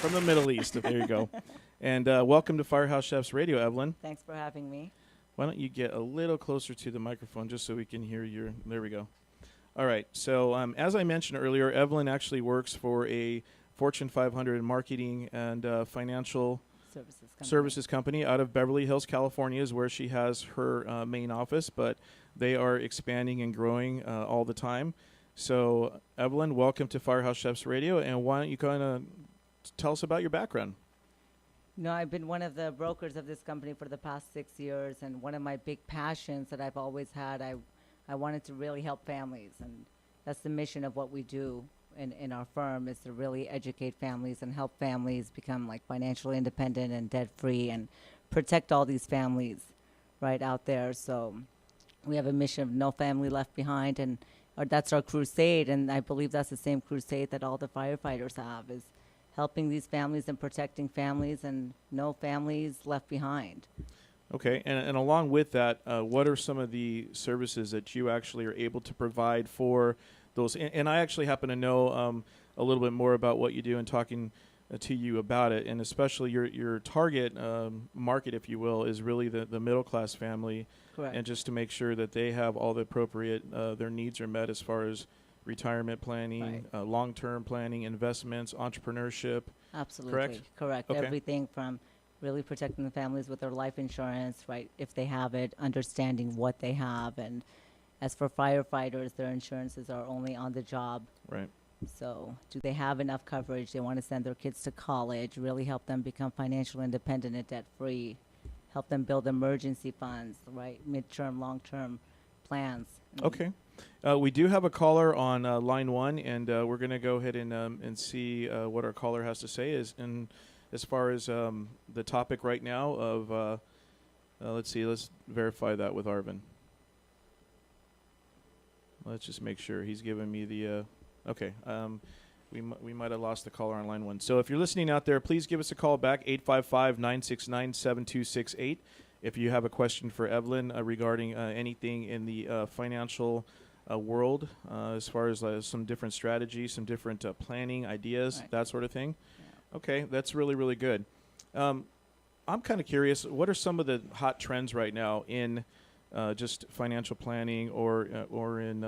Speaker 1: From the Middle East. There you go. And welcome to Firehouse Chefs Radio, Evelyn.
Speaker 7: Thanks for having me.
Speaker 1: Why don't you get a little closer to the microphone just so we can hear your... There we go. All right. So as I mentioned earlier, Evelyn actually works for a Fortune 500 marketing and financial services company out of Beverly Hills, California, is where she has her main office, but they are expanding and growing all the time. So, Evelyn, welcome to Firehouse Chefs Radio, and why don't you kind of tell us about your background?
Speaker 7: No, I've been one of the brokers of this company for the past 6 years, and one of my big passions that I've always had, I wanted to really help families, and that's the mission of what we do in our firm, is to really educate families and help families become like financially independent and debt-free and protect all these families right out there. So we have a mission of no family left behind, and that's our crusade, and I believe that's the same crusade that all the firefighters have, is helping these families and protecting families and no families left behind.
Speaker 1: Okay, and along with that, what are some of the services that you actually are able to provide for those? And I actually happen to know a little bit more about what you do in talking to you about it, and especially your target market, if you will, is really the middle class family,
Speaker 7: Correct.
Speaker 1: and just to make sure that they have all the appropriate their needs are met as far as retirement planning, long term planning, investments, entrepreneurship.
Speaker 7: Absolutely. Correct.
Speaker 1: Okay.
Speaker 7: Everything from really protecting the families with their life insurance, right? If they have it, understanding what they have, and as for firefighters, their insurances are only on the job.
Speaker 1: Right.
Speaker 7: So do they have enough coverage? They want to send their kids to college, really help them become financially independent and debt-free, help them build emergency funds, right? Mid-term, long-term plans.
Speaker 1: Okay. We do have a caller on line 1, and we're going to go ahead and see what our caller has to say. As far as the topic right now of, let's verify that with Arvin. Let's just make sure he's giving me the... Okay, we might have lost the caller on line 1. So if you're listening out there, please give us a call back, 855-969-7268. If you have a question for Evelyn regarding anything in the financial world, as far as some different strategies, some different planning ideas, that sort of thing. Yeah. Okay, that's really, really good. I'm kind of curious, what are some of the hot trends right now in just financial planning or in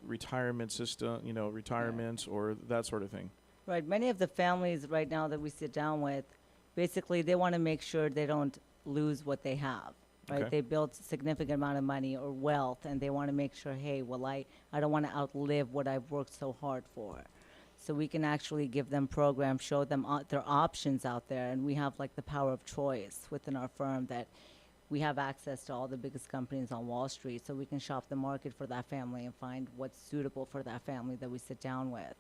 Speaker 1: retirement system, retirements or that sort of thing?
Speaker 7: Right. Many of the families right now that we sit down with, basically they want to make sure they don't lose what they have. Right.
Speaker 1: Okay.
Speaker 7: They built a significant amount of money or wealth, and they want to make sure, hey, well, I don't want to outlive what I've worked so hard for. So we can actually give them programs, show them their options out there, and we have like the power of choice within our firm that we have access to all the biggest companies on Wall Street, so we can shop the market for that family and find what's suitable for that family that we sit down with,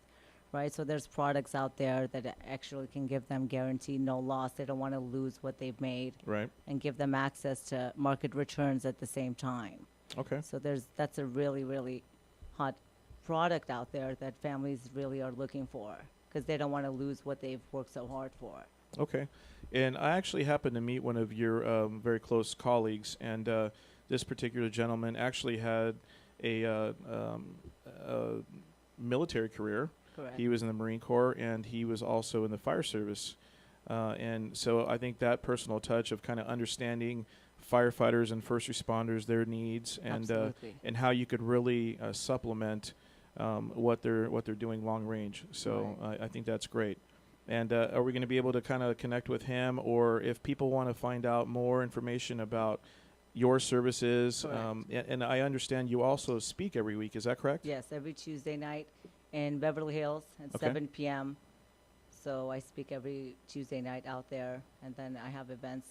Speaker 7: right? So there's products out there that actually can give them guaranteed no loss. They don't want to lose what they've made,
Speaker 1: right? And
Speaker 7: give them access to market returns at the same time.
Speaker 1: Okay.
Speaker 7: So that's a really, really hot product out there that families really are looking for because they don't want to lose what they've worked so hard for.
Speaker 1: Okay. And I actually happened to meet one of your very close colleagues, and this particular gentleman actually had a military career.
Speaker 7: Correct.
Speaker 1: He was in the Marine Corps, and he was also in the fire service. And so I think that personal touch of kind of understanding firefighters and first responders, their needs, and how you could really supplement what they're doing long range. So I think that's great. And are we going to be able to kind of connect with him, or if people want to find out more information about your services? And I understand you also speak every week. Is that correct?
Speaker 7: Yes, every Tuesday night in Beverly Hills at 7 p.m. So I speak every Tuesday night out there, and then I have events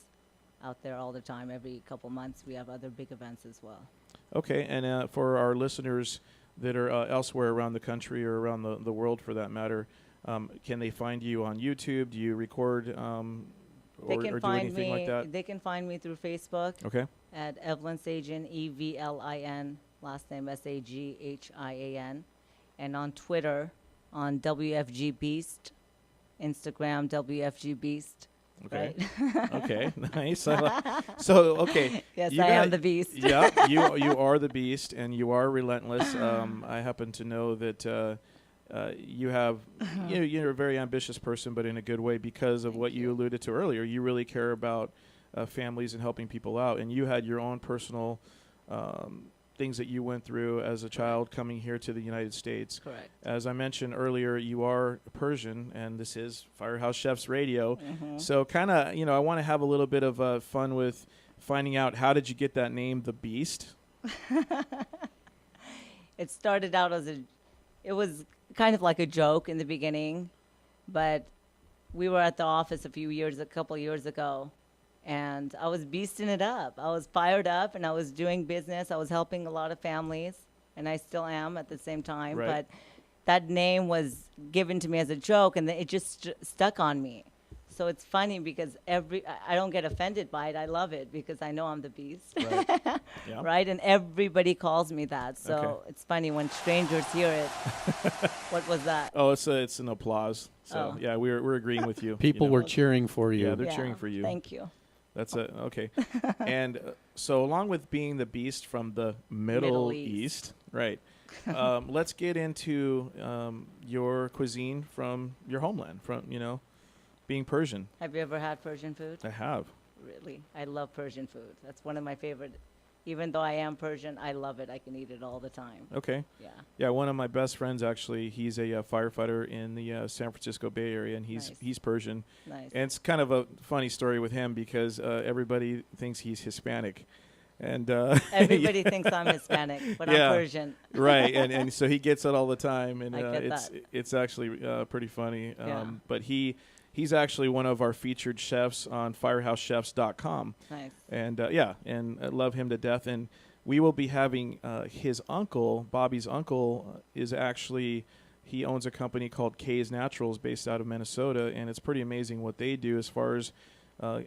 Speaker 7: out there all the time. Every couple months we have other big events as well. Okay,
Speaker 1: and for our listeners that are elsewhere around the country or around the world for that matter, can they find you on YouTube? Do you record or do anything like that?
Speaker 7: They can find me through Facebook.
Speaker 1: Okay.
Speaker 7: At Evelyn Sagan, Evelin, last name Saghian, and on Twitter on WFG Beast, Instagram WFG Beast.
Speaker 1: Okay.
Speaker 7: Right?
Speaker 1: Okay. Nice.
Speaker 7: Yes, I am the beast.
Speaker 1: Yeah, you are the beast, and you are relentless. I happen to know that you have you're a very ambitious person, but in a good way, because of what you alluded to earlier. You really care about families and helping people out, and you had your own personal things that you went through as a child coming here to the United States.
Speaker 7: Correct.
Speaker 1: As I mentioned earlier, you are Persian, and this is Firehouse Chefs Radio.
Speaker 7: Mm-hmm.
Speaker 1: So kind of, I want to have a little bit of fun with finding out, how did you get that name, The Beast?
Speaker 7: It started out it was kind of like a joke in the beginning, but we were at the office a couple years ago, and I was beasting it up. I was fired up, and I was doing business. I was helping a lot of families, and I still am at the same time.
Speaker 1: Right.
Speaker 7: But that name was given to me as a joke, and it just stuck on me. So it's funny because I don't get offended by it. I love it because I know I'm the beast.
Speaker 1: Right. Yeah.
Speaker 7: Right? And everybody calls me that. So
Speaker 1: Okay.
Speaker 7: it's funny when strangers hear it. What was that?
Speaker 1: Oh, it's an applause. So yeah, we're agreeing with you.
Speaker 2: People were cheering for you.
Speaker 1: Yeah, they're cheering for you.
Speaker 7: Thank you.
Speaker 1: That's it. Okay. And so along with being the beast from the Middle East, right, let's get into your cuisine from your homeland, being Persian.
Speaker 7: Have you ever had Persian food?
Speaker 1: I have.
Speaker 7: Really? I love Persian food. That's one of my favorite. Even though I am Persian, I love it. I can eat it all the time.
Speaker 1: Okay.
Speaker 7: Yeah.
Speaker 1: Yeah, one of my best friends, actually, he's a firefighter in the San Francisco Bay Area, and he's Persian.
Speaker 7: Nice.
Speaker 1: And it's kind of a funny story with him because everybody thinks he's Hispanic. And
Speaker 7: everybody thinks I'm Hispanic, but I'm Persian.
Speaker 1: Right, and so he gets it all the time, and
Speaker 7: I get that.
Speaker 1: it's actually pretty funny.
Speaker 7: Yeah.
Speaker 1: But he's actually one of our featured chefs on FireHouseChefs.com.
Speaker 7: Nice.
Speaker 1: And and I love him to death. And we will be having his uncle, Bobby's uncle, is actually, he owns a company called Kay's Naturals based out of Minnesota, and it's pretty amazing what they do as far as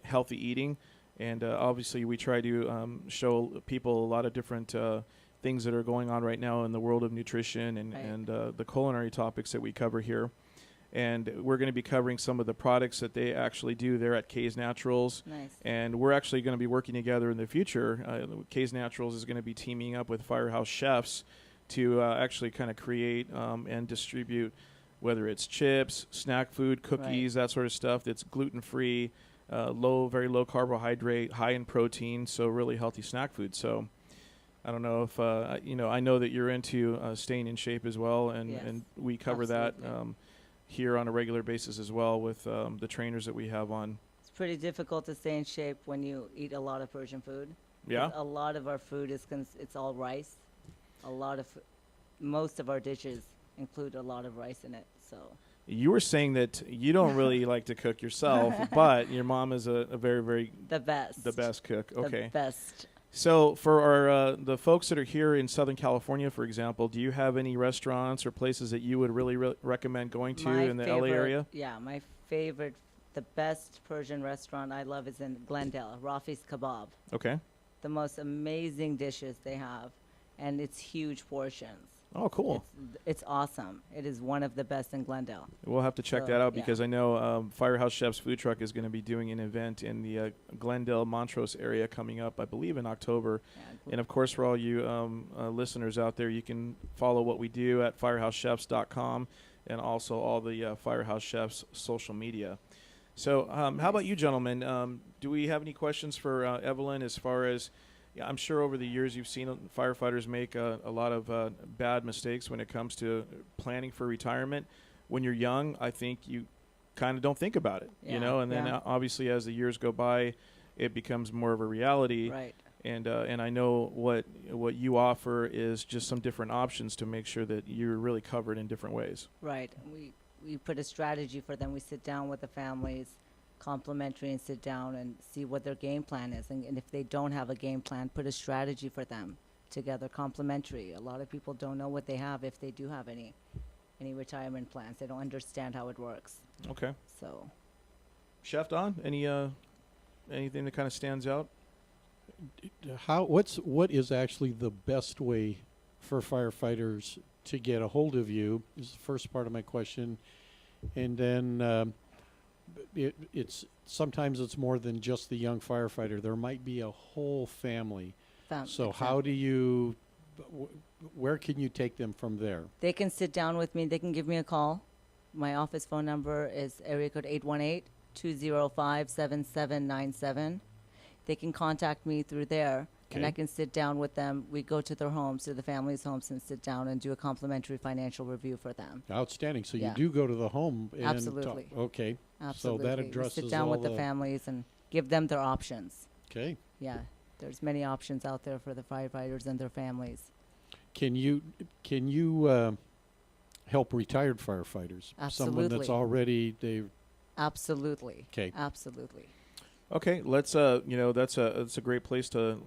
Speaker 1: healthy eating. And obviously we try to show people a lot of different things that are going on right now in the world of nutrition and the culinary topics that we cover here. And we're going to be covering some of the products that they actually do there at Kay's Naturals.
Speaker 7: Nice.
Speaker 1: And we're actually going to be working together in the future. Kay's Naturals is going to be teaming up with Firehouse Chefs to actually kind of create and distribute, whether it's chips, snack food, cookies, that sort of stuff that's gluten-free, very low carbohydrate, high in protein, so really healthy snack food. So I don't know if, I know that you're into staying in shape as well, and we cover that here on a regular basis as well with the trainers that we have on.
Speaker 7: It's pretty difficult to stay in shape when you eat a lot of Persian food.
Speaker 1: Yeah.
Speaker 7: A lot of our food it's all rice. Most of our dishes include a lot of rice in it. So.
Speaker 1: You were saying that you don't really like to cook yourself, but your mom is a very, very
Speaker 7: the best
Speaker 1: cook. Okay.
Speaker 7: The best.
Speaker 1: So for our the folks that are here in Southern California, for example, do you have any restaurants or places that you would really recommend going to in the LA area?
Speaker 7: Yeah, my favorite, the best Persian restaurant I love is in Glendale, Rafi's Kebab.
Speaker 1: Okay.
Speaker 7: The most amazing dishes they have, and it's huge portions.
Speaker 1: Oh, cool.
Speaker 7: It's awesome. It is one of the best in Glendale.
Speaker 1: We'll have to check that out because I know Firehouse Chef's Food Truck is going to be doing an event in the Glendale, Montrose area coming up, I believe, in October. Yeah, and, of course, for all you listeners out there, you can follow what we do at FireHouseChefs.com and also all the Firehouse Chefs social media. So how about you, gentlemen? Do we have any questions for Evelyn as far as I'm sure over the years you've seen firefighters make a lot of bad mistakes when it comes to planning for retirement. When you're young, I think you kind of don't think about it, and then obviously as the years go by, it becomes more of a reality.
Speaker 7: Right.
Speaker 1: And I know what you offer is just some different options to make sure that you're really covered in different ways.
Speaker 7: Right. We put a strategy for them. We sit down with the families, complimentary, and sit down and see what their game plan is. And if they don't have a game plan, put a strategy for them together, complimentary. A lot of people don't know what they have if they do have any retirement plans. They don't understand how it works.
Speaker 1: Okay.
Speaker 7: So,
Speaker 1: Chef Don, anything that kind of stands out?
Speaker 2: What is actually the best way for firefighters to get a hold of you is the first part of my question. And then it's sometimes it's more than just the young firefighter. There might be a whole family. So how do you, where can you take them from there?
Speaker 7: They can sit down with me. They can give me a call. My office phone number is area code 818-205-7797. They can contact me through there, and I can sit down with them. We go to their homes, to the families' homes, and sit down and do a complimentary financial review for them.
Speaker 2: Outstanding. So you do go to the home and
Speaker 7: absolutely.
Speaker 2: Okay.
Speaker 7: Absolutely.
Speaker 2: So that addresses
Speaker 7: we sit down with the families and give them their options.
Speaker 2: Okay.
Speaker 7: Yeah. There's many options out there for the firefighters and their families.
Speaker 2: Can you help retired firefighters?
Speaker 7: Absolutely.
Speaker 2: Someone that's already
Speaker 7: Absolutely.
Speaker 2: Okay.
Speaker 7: Absolutely.
Speaker 1: Okay, let's that's a great place to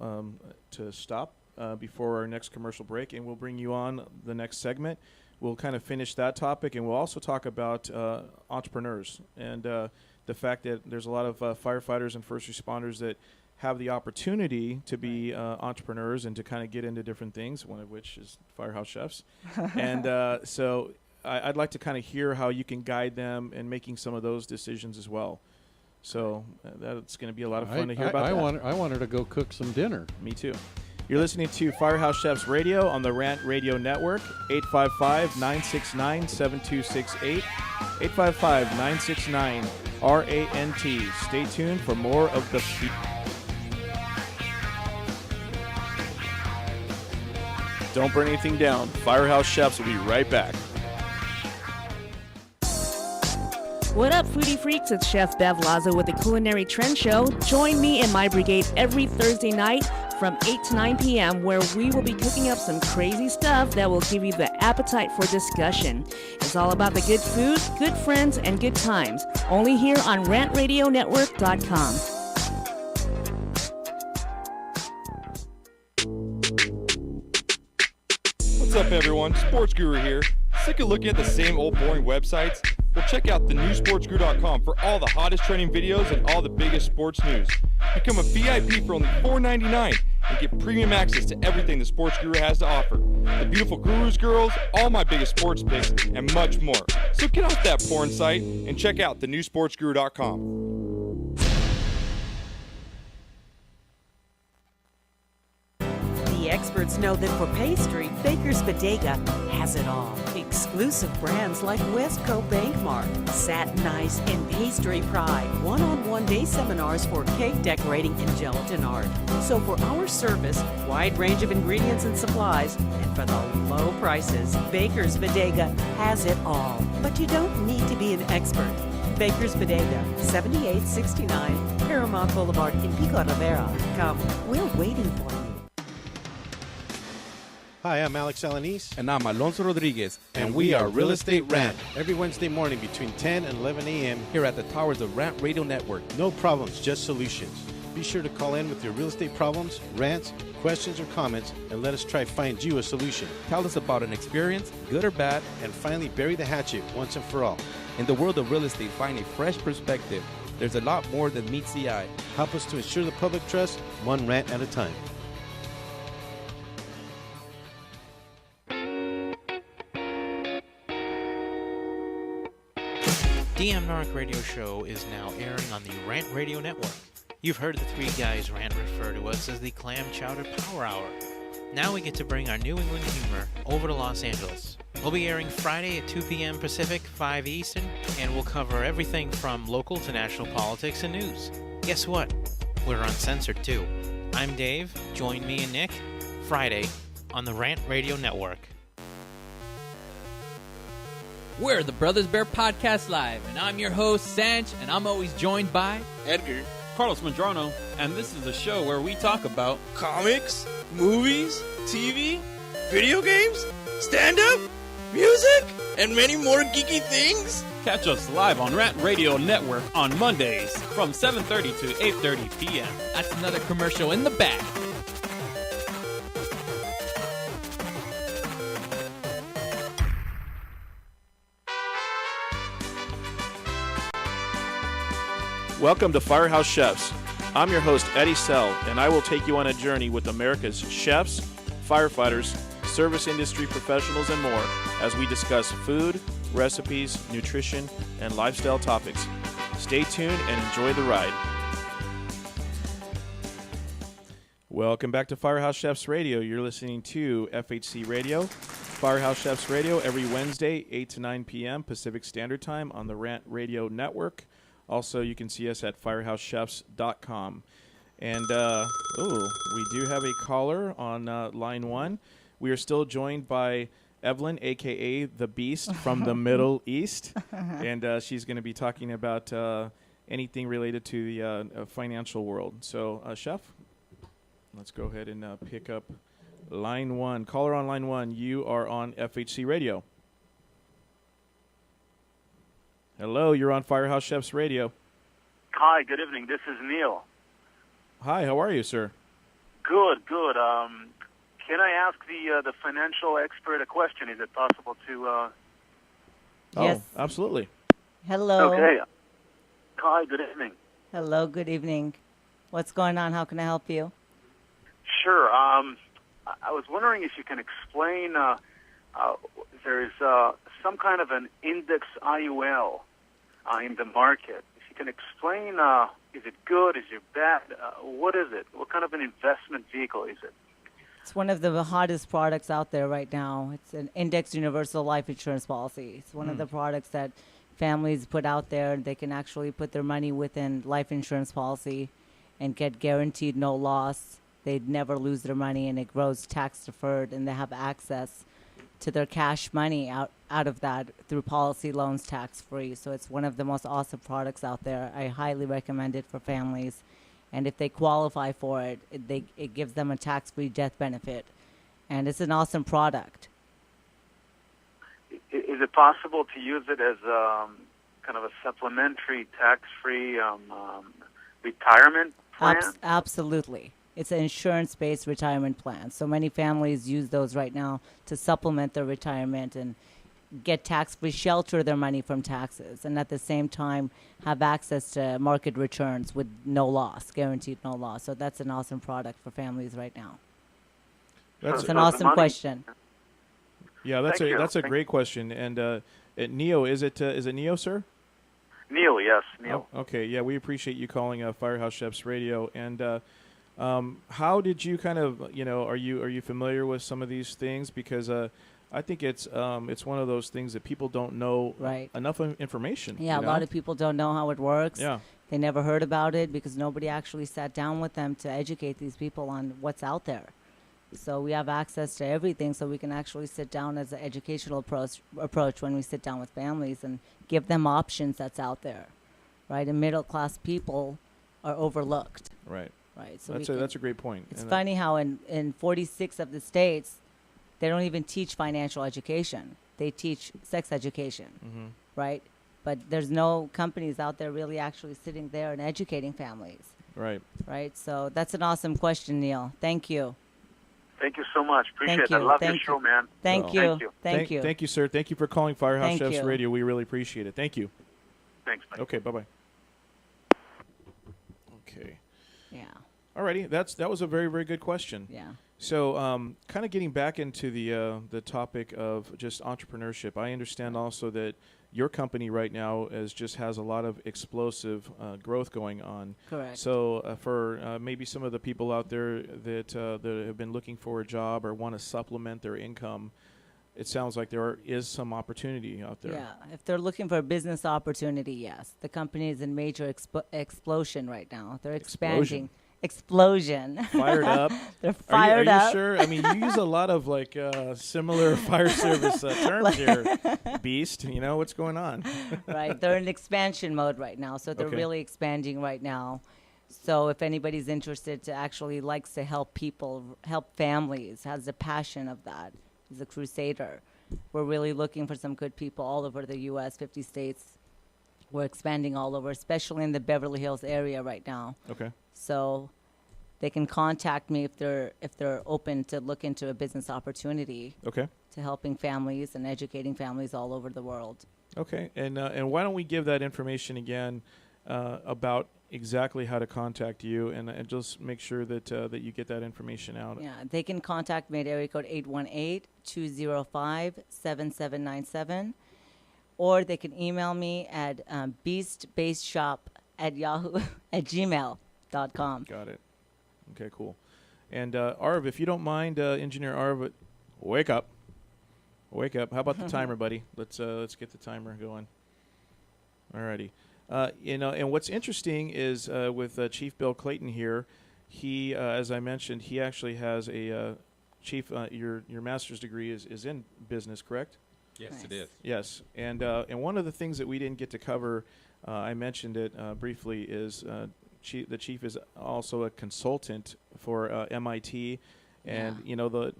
Speaker 1: stop before our next commercial break, and we'll bring you on the next segment. We'll kind of finish that topic, and we'll also talk about entrepreneurs and the fact that there's a lot of firefighters and first responders that have the opportunity to be entrepreneurs and to kind of get into different things, one of which is Firehouse Chefs. And so I'd like to kind of hear how you can guide them in making some of those decisions as well. So that's going to be a lot of fun to hear about that.
Speaker 2: I want her to go cook some dinner.
Speaker 1: Me too. You're listening to Firehouse Chefs Radio on the Rant Radio Network, 855-969-7268, R-A-N-T. Stay tuned for more of the... Don't burn anything down. Firehouse Chefs will be right back.
Speaker 4: What up, foodie freaks? It's Chef Bev Lazo with the Culinary Trend Show. Join me and my brigade every Thursday night from 8 to 9 p.m. where we will be cooking up some crazy stuff that will give you the appetite for discussion. It's all about the good food, good friends, and good times. Only here on RantRadioNetwork.com.
Speaker 20: What's up, everyone? Sports Guru here. Sick of looking at the same old boring websites? Well, check out thenewsportsguru.com for all the hottest trending videos and all the biggest sports news. Become a VIP for only $4.99 and get premium access to everything the Sports Guru has to offer. The beautiful gurus girls, all my biggest sports picks, and much more. So get off that porn site and check out thenewsportsguru.com.
Speaker 22: The experts know that for pastry, Baker's Bodega has it all. Exclusive brands like Westco Bankmark, Satin Ice, and Pastry Pride. One-on-one day seminars for cake decorating and gelatin art. So for our service, wide range of ingredients and supplies, and for the low prices, Baker's Bodega has it all. But you don't need to be an expert. Baker's Bodega, 7869 Paramount Boulevard in Pico Rivera. Come, we're waiting for you.
Speaker 17: Hi, I'm Alex Alanis.
Speaker 18: And I'm Alonso Rodriguez.
Speaker 17: And we are Real Estate Rant. Every Wednesday morning between 10 and 11 a.m.
Speaker 18: Here at the towers of Rant Radio Network.
Speaker 17: No problems, just solutions. Be sure to call in with your real estate problems, rants, questions, or comments, and let us try to find you a solution.
Speaker 18: Tell us about an experience, good or bad,
Speaker 17: and finally bury the hatchet once and for all.
Speaker 18: In the world of real estate, find a fresh perspective. There's a lot more than meets the eye.
Speaker 17: Help us to ensure the public trust, one rant at a time.
Speaker 23: DM Narc Radio Show is now airing on the Rant Radio Network. You've heard the three guys Rant refer to us as the Clam Chowder Power Hour. Now we get to bring our New England humor over to Los Angeles. We'll be airing Friday at 2 p.m. Pacific, 5 Eastern, and we'll cover everything from local to national politics and news. Guess what? We're uncensored too. I'm Dave. Join me and Nick Friday on the Rant Radio Network.
Speaker 24: We're the Brothers Bear Podcast Live, and I'm your host, Sanch, and I'm always joined by
Speaker 25: Edgar, Carlos Madrano, and this is a show where we talk about comics, movies, TV, video games, stand-up, music, and many more geeky things. Catch us live on Rant Radio Network on Mondays from 7:30 to 8:30 p.m.
Speaker 24: That's another commercial in the back.
Speaker 1: Welcome to Firehouse Chefs. I'm your host, Eddie Sell, and I will take you on a journey with America's chefs, firefighters, service industry professionals, and more as we discuss food, recipes, nutrition, and lifestyle topics. Stay tuned and enjoy the ride. Welcome back to Firehouse Chefs Radio. You're listening to FHC Radio, Firehouse Chefs Radio, every Wednesday, 8 to 9 p.m. Pacific Standard Time on the Rant Radio Network. Also, you can see us at firehousechefs.com. And, we do have a caller on line one. We are still joined by Evelyn, a.k.a. The Beast from the Middle East. And she's going to be talking about anything related to the financial world. So, Chef, let's go ahead and pick up line one. Caller on line one, you are on FHC Radio. Hello, you're on Firehouse Chefs Radio.
Speaker 26: Hi, good evening. This is Neil.
Speaker 1: Hi, how are you, sir?
Speaker 26: Good. Can I ask the financial expert a question? Is it possible to...
Speaker 7: Yes.
Speaker 1: Oh, absolutely.
Speaker 7: Hello.
Speaker 26: Okay. Hi, good evening.
Speaker 7: Hello, good evening. What's going on? How can I help you?
Speaker 26: Sure. I was wondering if you can explain, there is some kind of an index IUL in the market. If you can explain, is it good? Is it bad? What is it? What kind of an investment vehicle is it?
Speaker 7: It's one of the hottest products out there right now. It's an indexed universal life insurance policy. It's one of the products that families put out there. They can actually put their money within life insurance policy and get guaranteed no loss. They'd never lose their money, and it grows tax deferred, and they have access to their cash money out of that through policy loans tax free. So it's one of the most awesome products out there. I highly recommend it for families. And if they qualify for it, it gives them a tax free death benefit. And it's an awesome product.
Speaker 26: Is it possible to use it as kind of a supplementary tax-free retirement plan?
Speaker 7: Absolutely. It's an insurance-based retirement plan. So many families use those right now to supplement their retirement and get tax-free, shelter their money from taxes, and at the same time have access to market returns with no loss, guaranteed no loss. So that's an awesome product for families right now. That's an awesome question.
Speaker 1: Yeah, that's a great question. And Neo, is it Neo, sir?
Speaker 26: Neil, yes, Neil.
Speaker 1: Oh, okay, yeah, we appreciate you calling Firehouse Chefs Radio. And how did you kind of, are you familiar with some of these things? Because I think it's one of those things that people don't know enough information.
Speaker 7: Yeah, a lot of people don't know how it works.
Speaker 1: Yeah.
Speaker 7: They never heard about it because nobody actually sat down with them to educate these people on what's out there. So we have access to everything, so we can actually sit down as an educational approach when we sit down with families and give them options that's out there, right? And middle-class people are overlooked.
Speaker 1: Right.
Speaker 7: Right. So
Speaker 1: that's a great point.
Speaker 7: It's funny how in 46 of the states, they don't even teach financial education. They teach sex education, right? But there's no companies out there really actually sitting there and educating families.
Speaker 1: Right.
Speaker 7: Right. So that's an awesome question, Neil. Thank you.
Speaker 26: Thank you so much. Appreciate it. I love your show, man.
Speaker 7: Thank you. Thank you.
Speaker 1: Thank you, sir. Thank you for calling Firehouse Chefs Radio. We really appreciate it. Thank you.
Speaker 26: Thanks, Mike.
Speaker 1: Okay, bye-bye. Okay.
Speaker 7: Yeah.
Speaker 1: Alrighty, that was a very, very good question.
Speaker 7: Yeah.
Speaker 1: So, kind of getting back into the topic of just entrepreneurship, I understand also that your company right now has a lot of explosive growth going on.
Speaker 7: Correct.
Speaker 1: So, for maybe some of the people out there that have been looking for a job or want to supplement their income, it sounds like there is some opportunity out there.
Speaker 7: Yeah, if they're looking for a business opportunity, yes. The company is in major explosion right now. They're expanding. Explosion.
Speaker 1: Fired up.
Speaker 7: They're fired
Speaker 1: up. Are
Speaker 7: up.
Speaker 1: you sure? I mean, you use a lot of similar fire service terms here, Beast. What's going on?
Speaker 7: Right. They're in expansion mode right now, so they're really expanding right now. So if anybody's interested to actually likes to help people, help families, has a passion of that, is a crusader. We're really looking for some good people all over the U.S., 50 states. We're expanding all over, especially in the Beverly Hills area right now.
Speaker 1: Okay.
Speaker 7: So they can contact me if they're open to look into a business opportunity.
Speaker 1: Okay.
Speaker 7: To helping families and educating families all over the world.
Speaker 1: Okay. And why don't we give that information again about exactly how to contact you and just make sure that you get that information out.
Speaker 7: Yeah, they can contact me at area code 818-205-7797. Or they can email me at beastbaseshop@gmail.com.
Speaker 1: Got it. Okay, cool. And Arv, if you don't mind, Engineer Arv, wake up. Wake up. How about the timer, buddy? Let's get the timer going. Alrighty. And what's interesting is with Chief Bill Clayton here, he, as I mentioned, he actually has a Chief. Your master's degree is in business, correct?
Speaker 3: Yes, nice. It is.
Speaker 1: Yes, and one of the things that we didn't get to cover, I mentioned it briefly, is the chief is also a consultant for MIT, and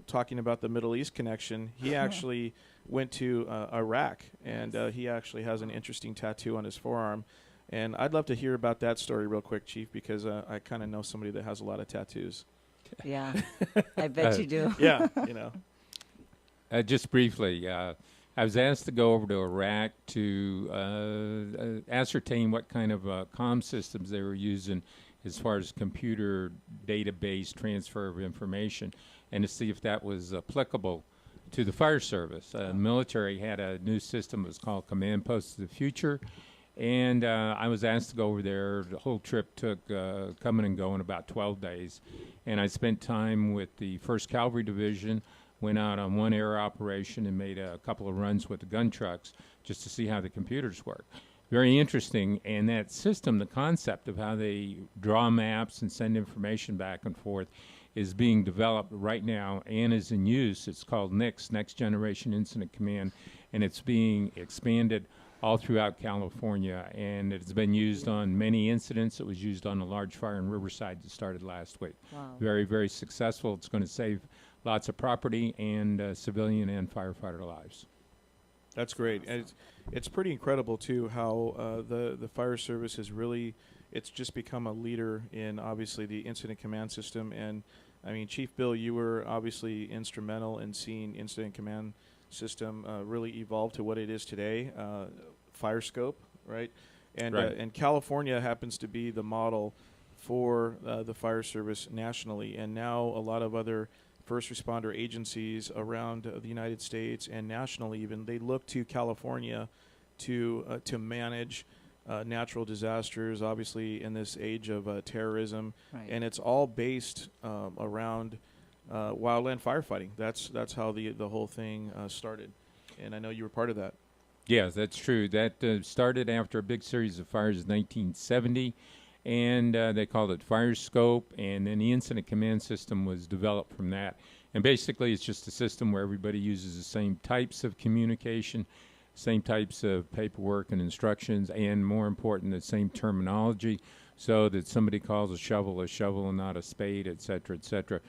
Speaker 1: talking about the Middle East connection, he actually went to Iraq, and he actually has an interesting tattoo on his forearm, and I'd love to hear about that story real quick, Chief, because I kind of know somebody that has a lot of tattoos.
Speaker 7: Yeah, I bet you do.
Speaker 1: Yeah,
Speaker 3: Just briefly. I was asked to go over to Iraq to ascertain what kind of comm systems they were using as far as computer database transfer of information, and to see if that was applicable to the fire service. The military had a new system. It was called Command Post of the Future, and I was asked to go over there. The whole trip took coming and going about 12 days, and I spent time with the 1st Cavalry Division, went out on one air operation and made a couple of runs with the gun trucks just to see how the computers work. Very interesting, and that system, the concept of how they draw maps and send information back and forth, is being developed right now and is in use. It's called NICS, Next Generation Incident Command, and it's being expanded all throughout California, and it's been used on many incidents. It was used on a large fire in Riverside that started last week.
Speaker 7: Wow.
Speaker 3: Very, very successful. It's going to save lots of property and civilian and firefighter lives.
Speaker 1: That's great. And it's pretty incredible, too, how the fire service has really, it's just become a leader in, obviously, the incident command system. And, I mean, Chief Bill, you were obviously instrumental in seeing incident command system really evolve to what it is today, FireScope, right? And,
Speaker 3: Right.
Speaker 1: And California happens to be the model for the fire service nationally. And now a lot of other first responder agencies around the United States and nationally even, they look to California to manage natural disasters, obviously in this age of terrorism.
Speaker 7: Right.
Speaker 1: And it's all based around wildland firefighting. That's how the whole thing started. And I know you were part of that.
Speaker 3: Yes, that's true. That started after a big series of fires in 1970, and they called it FireScope, and then the incident command system was developed from that. And basically, it's just a system where everybody uses the same types of communication, same types of paperwork and instructions, and more important, the same terminology, so that somebody calls a shovel and not a spade, et cetera, et cetera.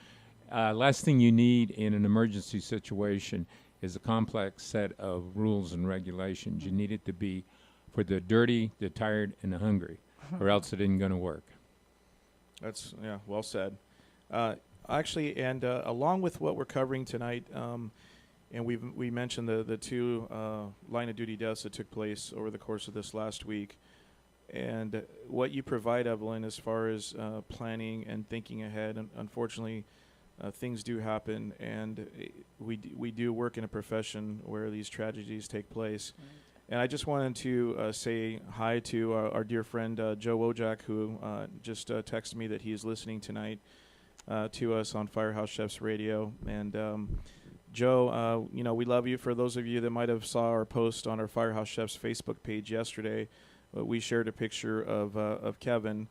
Speaker 3: Last thing you need in an emergency situation is a complex set of rules and regulations. You need it to be for the dirty, the tired, and the hungry, or else it isn't going to work.
Speaker 1: That's, yeah, well said. Actually, and along with what we're covering tonight, and we mentioned the two line of duty deaths that took place over the course of this last week, and what you provide, Evelyn, as far as planning and thinking ahead. And unfortunately, things do happen, and we do work in a profession where these tragedies take place. Right. And I just wanted to say hi to our dear friend Joe Wojak, who just texted me that he is listening tonight to us on FireHouse Chefs Radio. And Joe, we love you. For those of you that might have saw our post on our FireHouse Chefs Facebook page yesterday, we shared a picture of Kevin,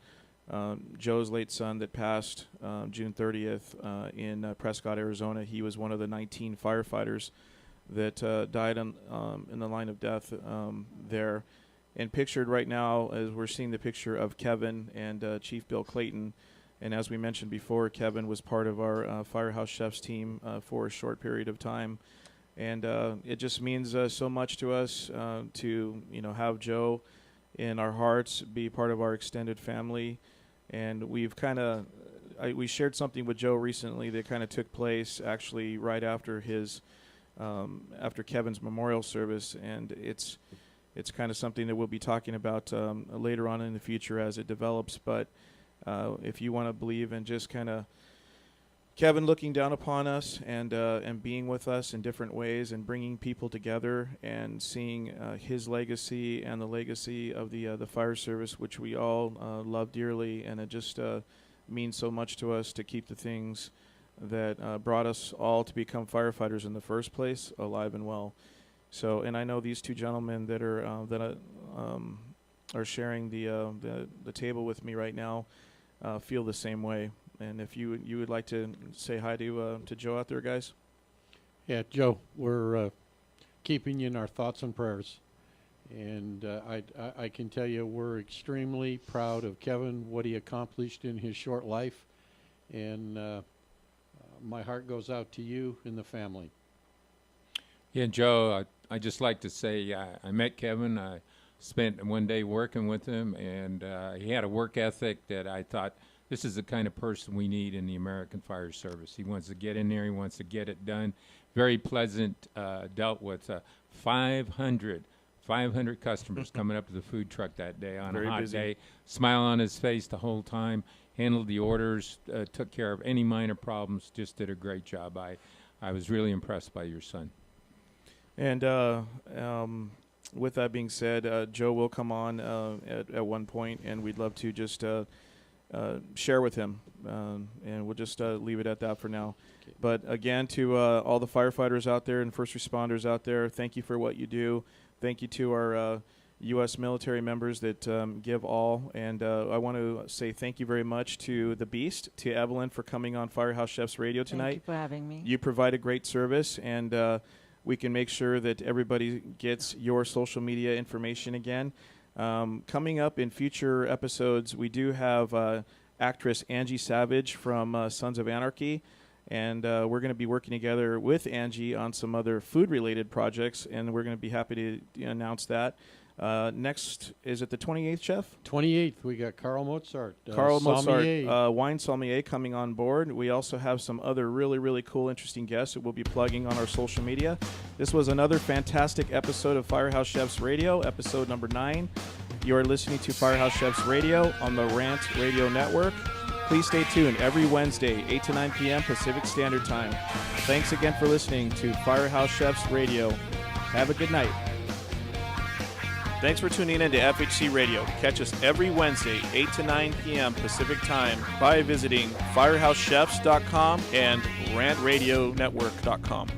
Speaker 1: Joe's late son that passed June 30th in Prescott, Arizona. He was one of the 19 firefighters that died in the line of death there. And pictured right now, as we're seeing the picture of Kevin and Chief Bill Clayton. And as we mentioned before, Kevin was part of our FireHouse Chefs team for a short period of time. And it just means so much to us to have Joe in our hearts, be part of our extended family. And we've we shared something with Joe recently that kind of took place actually right after his after Kevin's memorial service, and it's kind of something that we'll be talking about later on in the future as it develops. But if you want to believe in just kind of Kevin looking down upon us and being with us in different ways and bringing people together and seeing his legacy and the legacy of the fire service, which we all love dearly, and it just means so much to us to keep the things that brought us all to become firefighters in the first place alive and well. So, and I know these two gentlemen that are sharing the table with me right now feel the same way. And if you would like to say hi to Joe out there, guys.
Speaker 2: Yeah, Joe, we're keeping you in our thoughts and prayers. And I can tell you we're extremely proud of Kevin, what he accomplished in his short life. And my heart goes out to you and the family.
Speaker 3: Yeah, Joe, I just like to say I met Kevin. I spent one day working with him, and he had a work ethic that I thought, this is the kind of person we need in the American Fire Service. He wants to get in there. He wants to get it done. Very pleasant. Dealt with 500 customers coming up to the food truck that day on
Speaker 1: Very
Speaker 3: a hot
Speaker 1: busy.
Speaker 3: day. Smile on his face the whole time. Handled the orders. Took care of any minor problems. Just did a great job. I was really impressed by your son.
Speaker 1: And with that being said, Joe will come on at one point, and we'd love to just share with him. And we'll just leave it at that for now. Okay. But again, to all the firefighters out there and first responders out there, thank you for what you do. Thank you to our U.S. military members that give all. And I want to say thank you very much to the Beast, to Evelyn for coming on Firehouse Chefs Radio tonight.
Speaker 7: Thank you for having me.
Speaker 1: You provide a great service, and we can make sure that everybody gets your social media information again. Coming up in future episodes, we do have actress Angie Savage from Sons of Anarchy, and we're going to be working together with Angie on some other food-related projects, and we're going to be happy to announce that. Next, is it the 28th, Chef?
Speaker 2: 28th, we got Carl Mozart.
Speaker 1: Wine sommelier coming on board. We also have some other really, really cool, interesting guests that we'll be plugging on our social media. This was another fantastic episode of Firehouse Chefs Radio, episode number 9. You are listening to Firehouse Chefs Radio on the Rant Radio Network. Please stay tuned every Wednesday, 8 to 9 p.m. Pacific Standard Time. Thanks again for listening to Firehouse Chefs Radio. Have a good night. Thanks for tuning in to FHC Radio. Catch us every Wednesday, 8 to 9 p.m. Pacific Time by visiting firehousechefs.com and rantradionetwork.com.